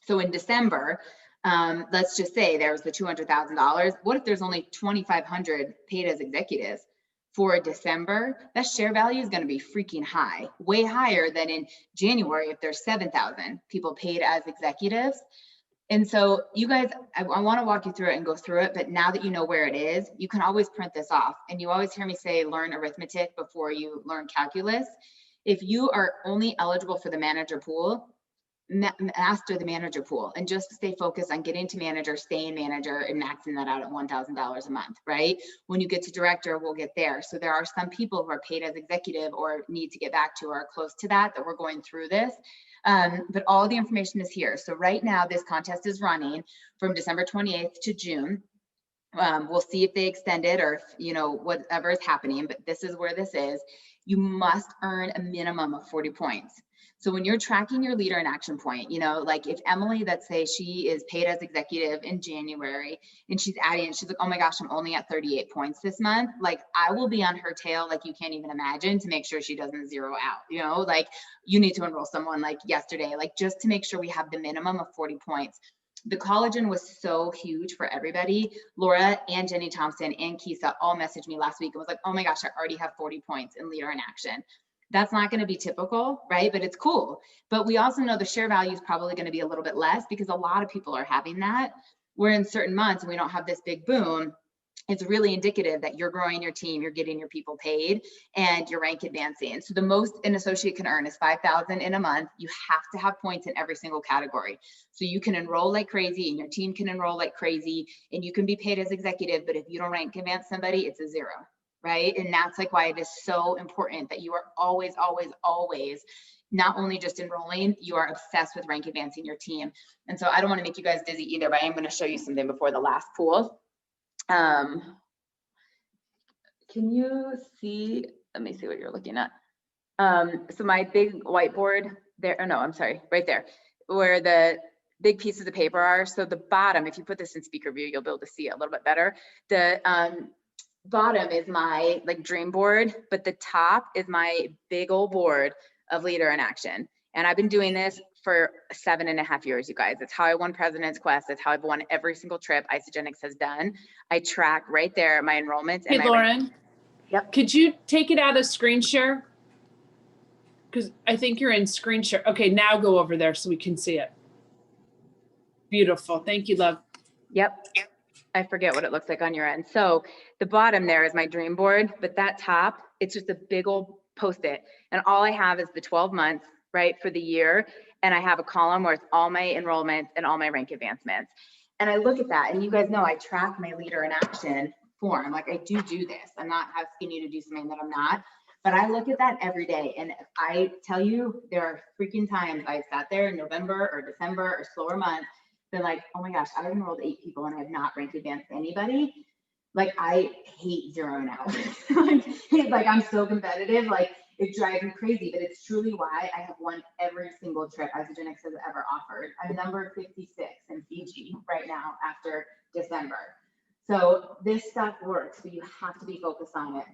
So in December, let's just say there was the $200,000. What if there's only 2,500 paid as executives? For December, that share value is going to be freaking high, way higher than in January if there's 7,000 people paid as executives. And so you guys, I want to walk you through it and go through it, but now that you know where it is, you can always print this off. And you always hear me say, learn arithmetic before you learn calculus. If you are only eligible for the manager pool, master the manager pool and just stay focused on getting to manager, staying manager, and maxing that out at $1,000 a month, right? When you get to director, we'll get there. So there are some people who are paid as executive or need to get back to or are close to that we're going through this. But all the information is here. So right now, this contest is running from December 28th to June. We'll see if they extend it or if, you know, whatever is happening, but this is where this is. You must earn a minimum of 40 points. So when you're tracking your leader in action point, you know, like if Emily, let's say she is paid as executive in January and she's adding, she's like, oh my gosh, I'm only at 38 points this month. Like I will be on her tail like you can't even imagine to make sure she doesn't zero out, you know, like you need to enroll someone like yesterday, like just to make sure we have the minimum of 40 points. The collagen was so huge for everybody. Laura and Jenny Thompson and Kisa all messaged me last week and was like, oh my gosh, I already have 40 points in leader in action. That's not going to be typical, right? But it's cool. But we also know the share value is probably going to be a little bit less because a lot of people are having that. Where in certain months and we don't have this big boom, it's really indicative that you're growing your team, you're getting your people paid, and your rank advancing. So the most an associate can earn is 5,000 in a month. You have to have points in every single category. So you can enroll like crazy and your team can enroll like crazy and you can be paid as executive, but if you don't rank advance somebody, it's a 0. Right? And that's like why it is so important that you are always, always, always not only just enrolling, you are obsessed with rank advancing your team. And so I don't want to make you guys dizzy either, but I am going to show you something before the last pool. Can you see, let me see what you're looking at. So my big whiteboard there, oh no, I'm sorry, right there, where the big pieces of paper are. So the bottom, if you put this in speaker view, you'll be able to see it a little bit better. The bottom is my like dream board, but the top is my big old board of leader in action. And I've been doing this for 7.5 years, you guys. It's how I won President's Quest. It's how I've won every single trip Isagenix has done. I track right there my enrollments. Hey, and my Lauren. Yep. Could you take it out of screen share? Because I think you're in screen share. Okay, now go over there so we can see it. Beautiful. Thank you, love. Yep. I forget what it looks like on your end. So the bottom there is my dream board, but that top, it's just a big old Post-it. And all I have is the 12 months, right, for the year. And I have a column where it's all my enrollments and all my rank advancements. And I look at that and you guys know I track my leader in action form. Like I do this. I'm not asking you to do something that I'm not, but I look at that every day. And I tell you, there are freaking times I've sat there in November or December or slower months, been like, oh my gosh, I've enrolled 8 people and I have not ranked against anybody. Like I hate zeroing out. like I'm so competitive. Like it drives me crazy, but it's truly why I have won every single trip Isagenix has ever offered. I'm number 56 in Fiji right now after December. So this stuff works, but you have to be focused on it.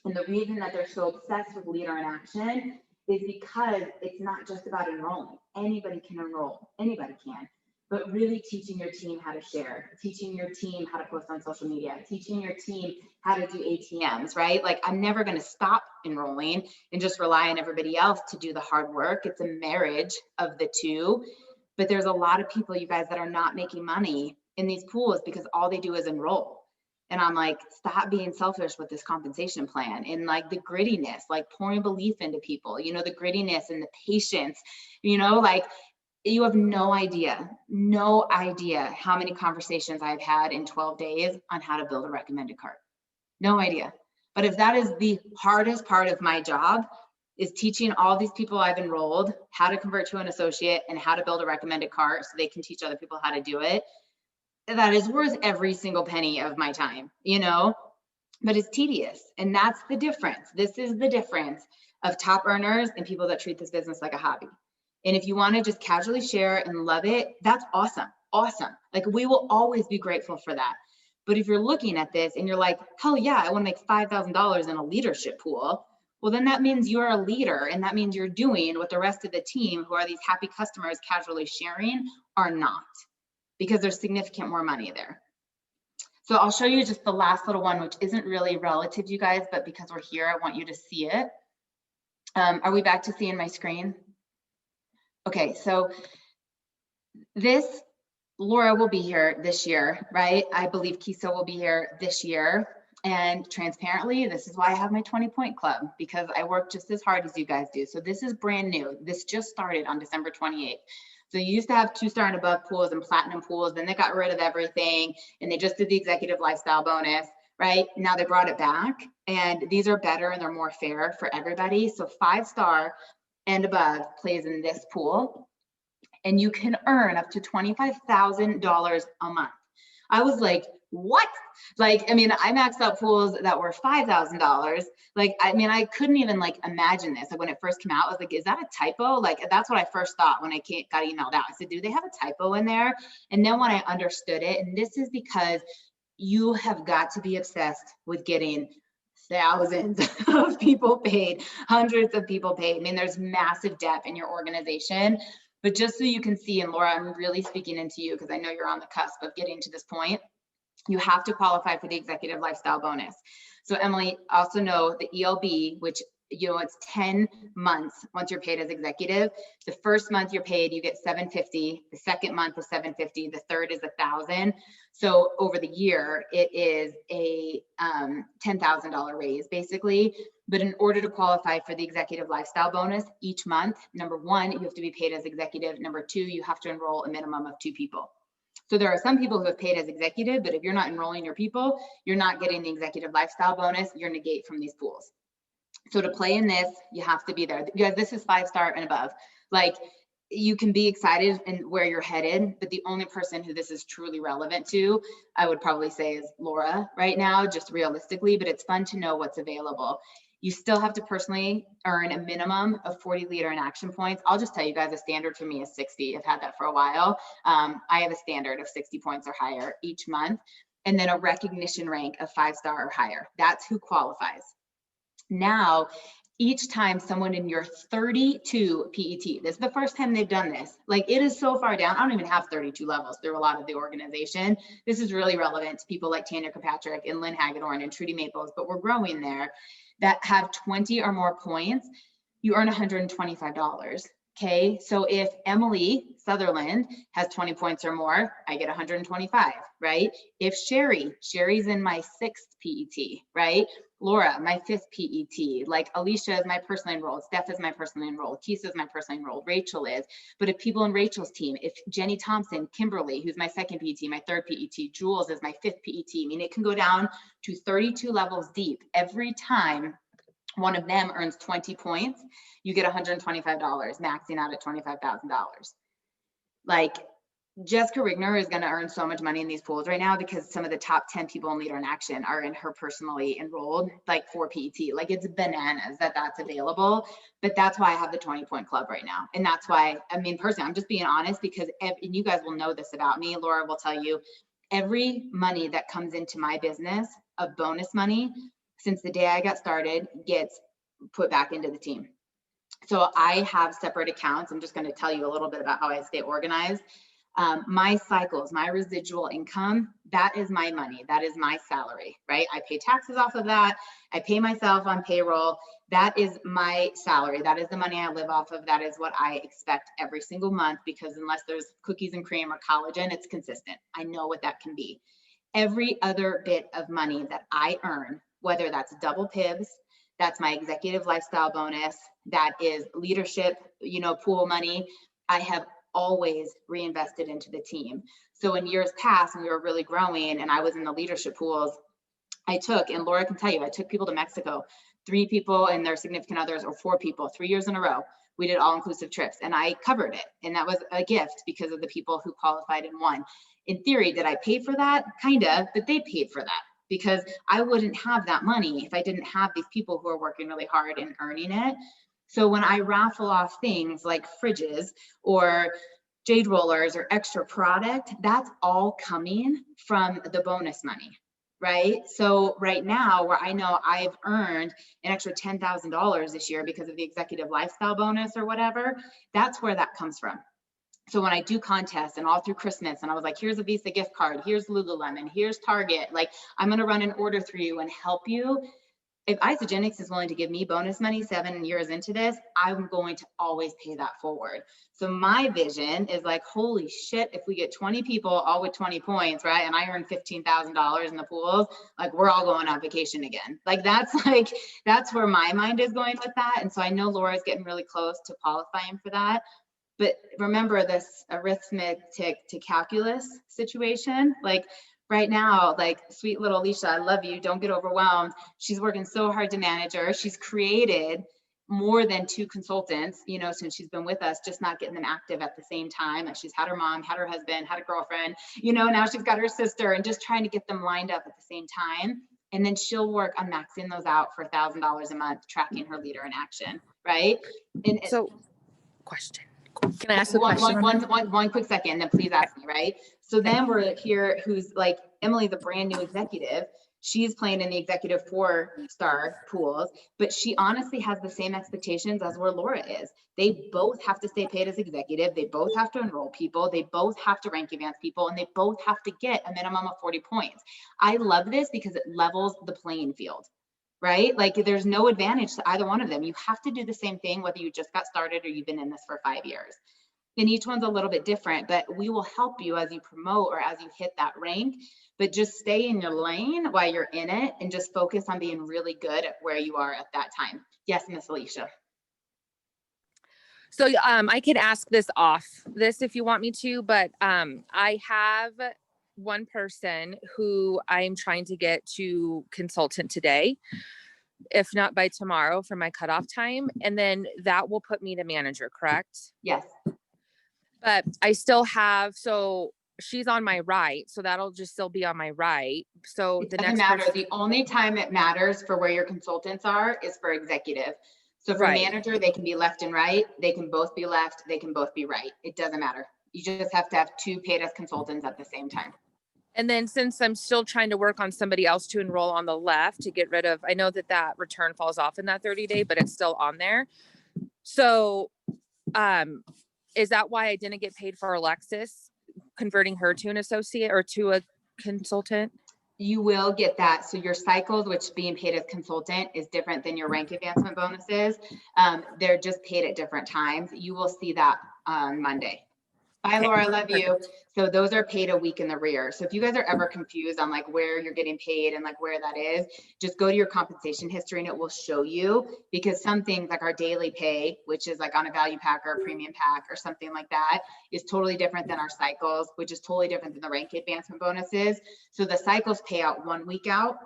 And the reason that they're so obsessed with Leader in Action is because it's not just about enrolling. Anybody can enroll, anybody can. But really teaching your team how to share, teaching your team how to post on social media, teaching your team how to do ATMs, right? Like I'm never going to stop enrolling and just rely on everybody else to do the hard work. It's a marriage of the two. But there's a lot of people, you guys, that are not making money in these pools because all they do is enroll. And I'm like, stop being selfish with this compensation plan and like the grittiness, like pouring belief into people, you know, the grittiness and the patience, you know, like you have no idea how many conversations I've had in 12 days on how to build a recommended cart. No idea. But if that is the hardest part of my job, is teaching all these people I've enrolled how to convert to an associate and how to build a recommended cart so they can teach other people how to do it, that is worth every single penny of my time, you know, but it's tedious. And that's the difference. This is the difference of top earners and people that treat this business like a hobby. And if you want to just casually share and love it, that's awesome. Awesome. Like we will always be grateful for that. But if you're looking at this and you're like, hell yeah, I want to make $5,000 in a leadership pool. Well, then that means you're a leader and that means you're doing what the rest of the team who are these happy customers casually sharing are not, because there's significant more money there. So I'll show you just the last little one, which isn't really relative to you guys, but because we're here, I want you to see it. Are we back to seeing my screen? Okay, so this, Laura will be here this year, right? I believe Kisa will be here this year. And transparently, this is why I have my 20-point club, because I work just as hard as you guys do. So this is brand new. This just started on December 28th. So you used to have 2-star and above pools and platinum pools, then they got rid of everything and they just did the executive lifestyle bonus, right? Now they brought it back and these are better and they're more fair for everybody. So 5-star and above plays in this pool and you can earn up to $25,000 a month. I was like, what? Like, I mean, I maxed out pools that were $5,000. Like, I mean, I couldn't even like imagine this. Like when it first came out, I was like, is that a typo? Like, that's what I first thought when I got emailed out. I said, do they have a typo in there? And then when I understood it, and this is because you have got to be obsessed with getting thousands of people paid, hundreds of people paid. I mean, there's massive depth in your organization. But just so you can see, and Laura, I'm really speaking into you because I know you're on the cusp of getting to this point, you have to qualify for the executive lifestyle bonus. So Emily, also know the ELB, which, you know, it's 10 months once you're paid as executive. The first month you're paid, you get $750. The second month is $750. The third is $1,000. So over the year, it is a $10,000 raise basically. But in order to qualify for the executive lifestyle bonus each month, number one, you have to be paid as executive. Number two, you have to enroll a minimum of 2 people. So there are some people who have paid as executive, but if you're not enrolling your people, you're not getting the executive lifestyle bonus, you're negate from these pools. So to play in this, you have to be there. You guys, this is 5-star and above. Like, you can be excited and where you're headed, but the only person who this is truly relevant to, I would probably say, is Laura right now, just realistically, but it's fun to know what's available. You still have to personally earn a minimum of 40 Leader in Action points. I'll just tell you guys, a standard for me is 60. I've had that for a while. I have a standard of 60 points or higher each month, and then a recognition rank of 5-star or higher. That's who qualifies. Now, each time someone in your 32 PET, this is the first time they've done this, like it is so far down, I don't even have 32 levels through a lot of the organization. This is really relevant to people like Tanya Kirkpatrick and Lynn Hagedorn and Trudy Maples, but we're growing there, that have 20 or more points, you earn $125. Okay, so if Emily Sutherland has 20 points or more, I get 125, right? If Sherry's in my 6th PET, right? Laura, my 5th PET, like Alicia is my personally enrolled, Steph is my personally enrolled, Keith is my personally enrolled, Rachel is. But if people in Rachel's team, if Jenny Thompson, Kimberly, who's my 2nd PET, my 3rd PET, Jules is my 5th PET, I mean, it can go down to 32 levels deep. Every time one of them earns 20 points, you get $125, maxing out at $25,000. Like, Jessica Rigner is going to earn so much money in these pools right now because some of the top 10 people in Leader in Action are in her personally enrolled, like for PET. Like, it's bananas that that's available, but that's why I have the 20-point club right now. And that's why, I mean, personally, I'm just being honest because, and you guys will know this about me, Laura will tell you, every money that comes into my business of bonus money since the day I got started gets put back into the team. So I have separate accounts. I'm just going to tell you a little bit about how I stay organized. My cycles, my residual income, that is my money. That is my salary, right? I pay taxes off of that. I pay myself on payroll. That is my salary. That is the money I live off of. That is what I expect every single month, because unless there's cookies and cream or collagen, it's consistent. I know what that can be. Every other bit of money that I earn, whether that's double PIBs, that's my executive lifestyle bonus, that is leadership, pool money, I have always reinvested into the team. So in years past, when we were really growing and I was in the leadership pools, and Laura can tell you, I took people to Mexico, 3 people and their significant others, or 4 people, 3 years in a row. We did all-inclusive trips and I covered it. And that was a gift because of the people who qualified and won. In theory, did I pay for that? Kind of, but they paid for that because I wouldn't have that money if I didn't have these people who are working really hard and earning it. So when I raffle off things like fridges or jade rollers or extra product, that's all coming from the bonus money, right? So right now, where I know I've earned an extra $10,000 this year because of the executive lifestyle bonus or whatever, that's where that comes from. So when I do contests and all through Christmas, and I was like, here's a Visa gift card, here's Lululemon, here's Target, like I'm going to run an order through you and help you. If Isagenix is willing to give me bonus money 7 years into this, I'm going to always pay that forward. So my vision is like, holy shit, if we get 20 people all with 20 points, right? And I earn $15,000 in the pools, like we're all going on vacation again. That's where my mind is going with that. And so I know Laura's getting really close to qualifying for that. But remember this arithmetic to calculus situation, like right now, like sweet little Alicia, I love you. Don't get overwhelmed. She's working so hard to manage her. She's created more than 2 consultants, since she's been with us, just not getting them active at the same time. Like she's had her mom, had her husband, had a girlfriend, now she's got her sister, and just trying to get them lined up at the same time. And then she'll work on maxing those out for $1,000 a month, tracking her Leader in Action, right? And So, question. Can I ask a question? One quick second, then please ask me, right? So then we're here, who's like, Emily's a brand new executive. She's playing in the executive 4-star pools, but she honestly has the same expectations as where Laura is. They both have to stay paid as executive. They both have to enroll people. They both have to rank advance people, and they both have to get a minimum of 40 points. I love this because it levels the playing field. Right? Like there's no advantage to either one of them. You have to do the same thing, whether you just got started or you've been in this for 5 years. And each one's a little bit different, but we will help you as you promote or as you hit that rank, but just stay in your lane while you're in it and just focus on being really good at where you are at that time. Yes, Miss Alicia. So I could ask this off this if you want me to, but I have one person who I'm trying to get to consultant today, if not by tomorrow for my cutoff time. And then that will put me to manager, correct? Yes. But I still have, so she's on my right. So that'll just still be on my right. So It doesn't matter. The only time it matters for where your consultants are is for executive. So for manager, they can be left and right. They can both be left. They can both be right. It doesn't matter. You just have to have 2 paid as consultants at the same time. And then since I'm still trying to work on somebody else to enroll on the left to get rid of, I know that return falls off in that 30-day, but it's still on there. So is that why I didn't get paid for Alexis, converting her to an associate or to a consultant? You will get that. So your cycles, which being paid as consultant is different than your rank advancement bonuses. They're just paid at different times. You will see that on Monday. Bye, Okay. Laura, I love you. So those are paid a week in the rear. So if you guys are ever confused on like where you're getting paid and like where that is, just go to your compensation history and it will show you, because some things like our daily pay, which is like on a value pack or a premium pack or something like that, is totally different than our cycles, which is totally different than the rank advancement bonuses. So the cycles pay out 1 week out.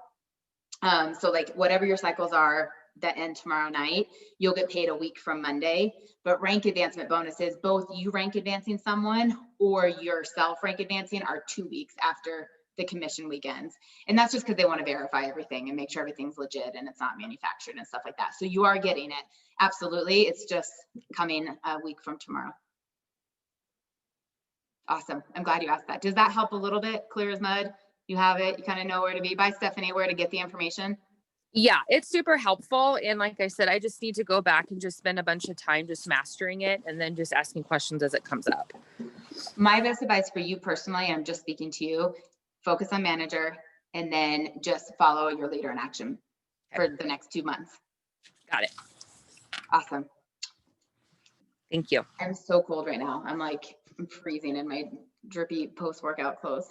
So like whatever your cycles are that end tomorrow night, you'll get paid a week from Monday. But rank advancement bonuses, both you rank advancing someone or yourself rank advancing, are 2 weeks after the commission weekends. And that's just because they want to verify everything and make sure everything's legit and it's not manufactured and stuff like that. So you are getting it. Absolutely. It's just coming a week from tomorrow. Awesome. I'm glad you asked that. Does that help a little bit? Clear as mud? You have it. You kind of know where to be. Bye, Stephanie, where to get the information. Yeah, it's super helpful. And like I said, I just need to go back and just spend a bunch of time just mastering it and then just asking questions as it comes up. My best advice for you personally, I'm just speaking to you, focus on manager and then just follow your leader in action for the next 2 months. Got it. Awesome. Thank you. I'm so cold right now. I'm freezing in my drippy post-workout clothes.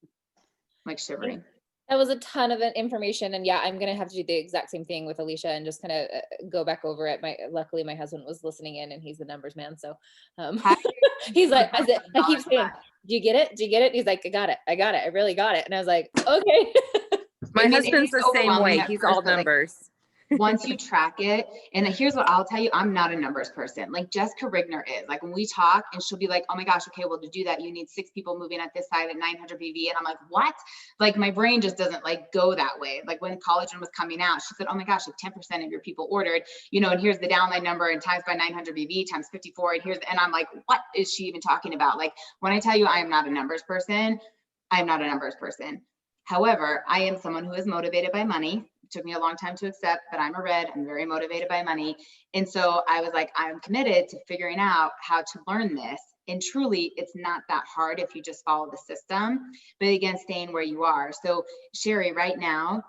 I'm like shivering. That was a ton of information, and yeah, I'm gonna have to do the exact same thing with Alicia and just kind of go back over it. Luckily my husband was listening in, and he's the numbers man, so he's like, I keep saying, "Do you get it? Do you get it?" He's like, "I got it. I really got it." And I was like, "Okay." My It husband's is the same overwhelming way. at He's first, all but, like, numbers. once you track it, and here's what I'll tell you, I'm not a numbers person. Like Jessica Rigner is. Like when we talk and she'll be like, oh my gosh, okay, well to do that, you need 6 people moving at this side at 900 BV. And I'm like, what? Like my brain just doesn't like go that way. Like when collagen was coming out, she said, oh my gosh, if 10% of your people ordered, and here's the downline number and times by 900 BV times 54. And I'm like, what is she even talking about? Like when I tell you I am not a numbers person, I am not a numbers person. However, I am someone who is motivated by money. It took me a long time to accept, but I'm a red. I'm very motivated by money. And so I was like, I'm committed to figuring out how to learn this. And truly, it's not that hard if you just follow the system, but again, staying where you are. So Sherry, right now,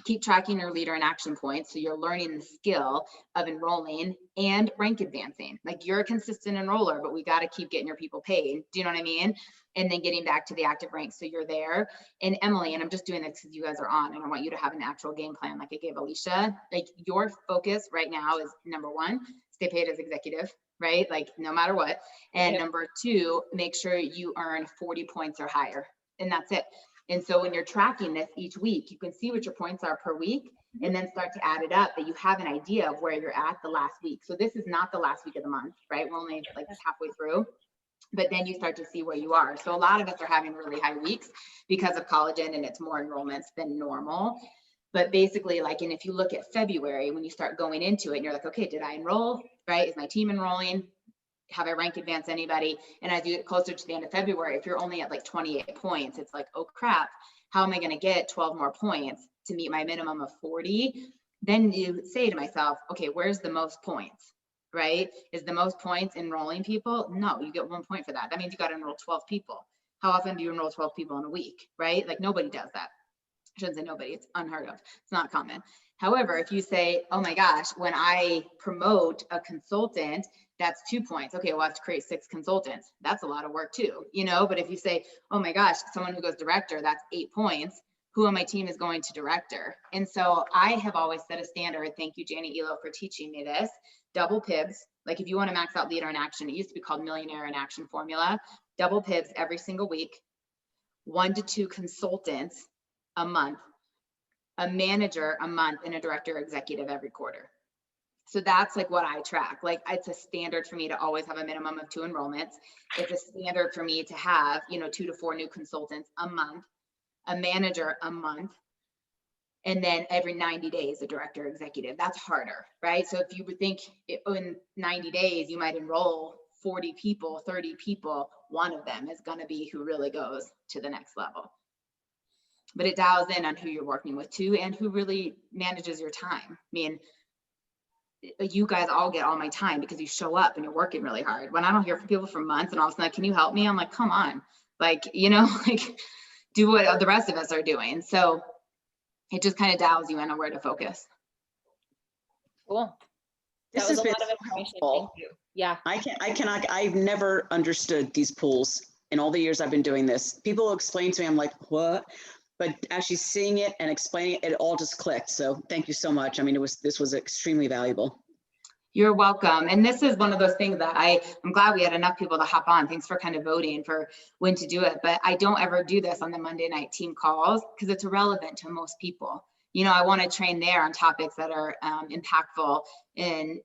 keep tracking your leader in action points. So you're learning the skill of enrolling and rank advancing. Like you're a consistent enroller, but we got to keep getting your people paid. Do you know what I mean? And then getting back to the active rank. So you're there. And Emily, and I'm just doing this because you guys are on and I want you to have an actual game plan like I gave Alicia. Like your focus right now is number 1, stay paid as executive, right? Like no matter what. And number 2, make sure you earn 40 points or higher. And that's it. And so when you're tracking this each week, you can see what your points are per week and then start to add it up, that you have an idea of where you're at the last week. So this is not the last week of the month, right? We're only like halfway through, but then you start to see where you are. So a lot of us are having really high weeks because of collagen and it's more enrollments than normal. But basically, like, and if you look at February, when you start going into it and you're like, okay, did I enroll, right? Is my team enrolling? Have I rank advance anybody? And as you get closer to the end of February, if you're only at like 28 points, it's like, oh crap, how am I going to get 12 more points to meet my minimum of 40? Then you say to myself, okay, where's the most points, right? Is the most points enrolling people? No, you get 1 point for that. That means you got to enroll 12 people. How often do you enroll 12 people in a week, right? Like nobody does that. I shouldn't say nobody, it's unheard of. It's not common. However, if you say, oh my gosh, when I promote a consultant, that's 2 points. Okay, we'll have to create 6 consultants. That's a lot of work too, but if you say, oh my gosh, someone who goes director, that's 8 points. Who on my team is going to director? And so I have always set a standard. Thank you, Janie Elo, for teaching me this. Double PIBs. Like if you want to max out leader in action, it used to be called millionaire in action formula. Double PIBs every single week. 1 to 2 consultants a month, a manager a month, and a director executive every quarter. So that's like what I track. Like it's a standard for me to always have a minimum of 2 enrollments. It's a standard for me to have, 2 to 4 new consultants a month, a manager a month, and then every 90 days, a director executive. That's harder, right? So if you would think in 90 days, you might enroll 40 people, 30 people, one of them is going to be who really goes to the next level. But it dials in on who you're working with too, and who really manages your time. I mean, you guys all get all my time because you show up and you're working really hard. When I don't hear from people for months and all of a sudden, can you help me? I'm like, come on, like, like do what the rest of us are doing. So it just kind of dials you in on where to focus. Cool. This That was has a been lot of so information. Thank helpful. you. Yeah. I've never understood these pools in all the years I've been doing this. People explain to me, I'm like, what? But actually seeing it and explaining it, it all just clicked. So thank you so much. I mean, this was extremely valuable. You're welcome. And this is one of those things that I'm glad we had enough people to hop on. Thanks for kind of voting for when to do it. But I don't ever do this on the Monday night team calls because it's irrelevant to most people. You know, I want to train there on topics that are impactful and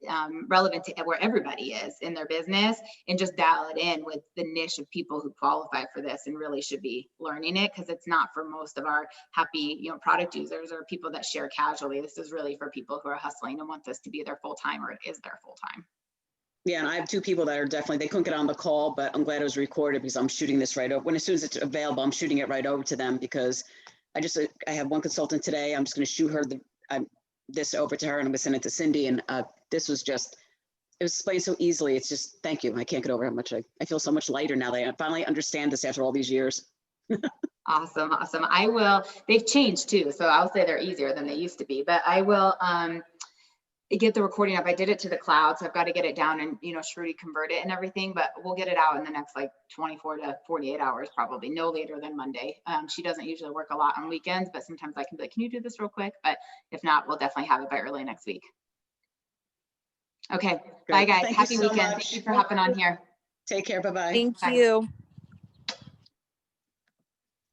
relevant to where everybody is in their business, and just dial it in with the niche of people who qualify for this and really should be learning it, because it's not for most of our happy, you know, product users or people that share casually. This is really for people who are hustling and want this to be their full time, or it is their full time. Yeah, and I have two people that are definitely, they couldn't get on the call, but I'm glad it was recorded because I'm shooting this right over. As soon as it's available, I'm shooting it right over to them because I have one consultant today. I'm just going to shoot her this over to her, and I'm going to send it to Cindy. And this was just, it was explained so easily. It's just, thank you. I can't get over how much I feel so much lighter now that I finally understand this after all these years. Awesome. Awesome. I will, they've changed too. So I'll say they're easier than they used to be, but I will get the recording up. I did it to the cloud, so I've got to get it down and, you know, Shruti convert it and everything, but we'll get it out in the next like 24 to 48 hours, probably no later than Monday. She doesn't usually work a lot on weekends, but sometimes I can be like, can you do this real quick? But if not, we'll definitely have it by early next week. Okay. Bye guys. Thank you Happy so weekend. much. Thank you for hopping on here. Take care. Bye-bye. Thank Bye. you.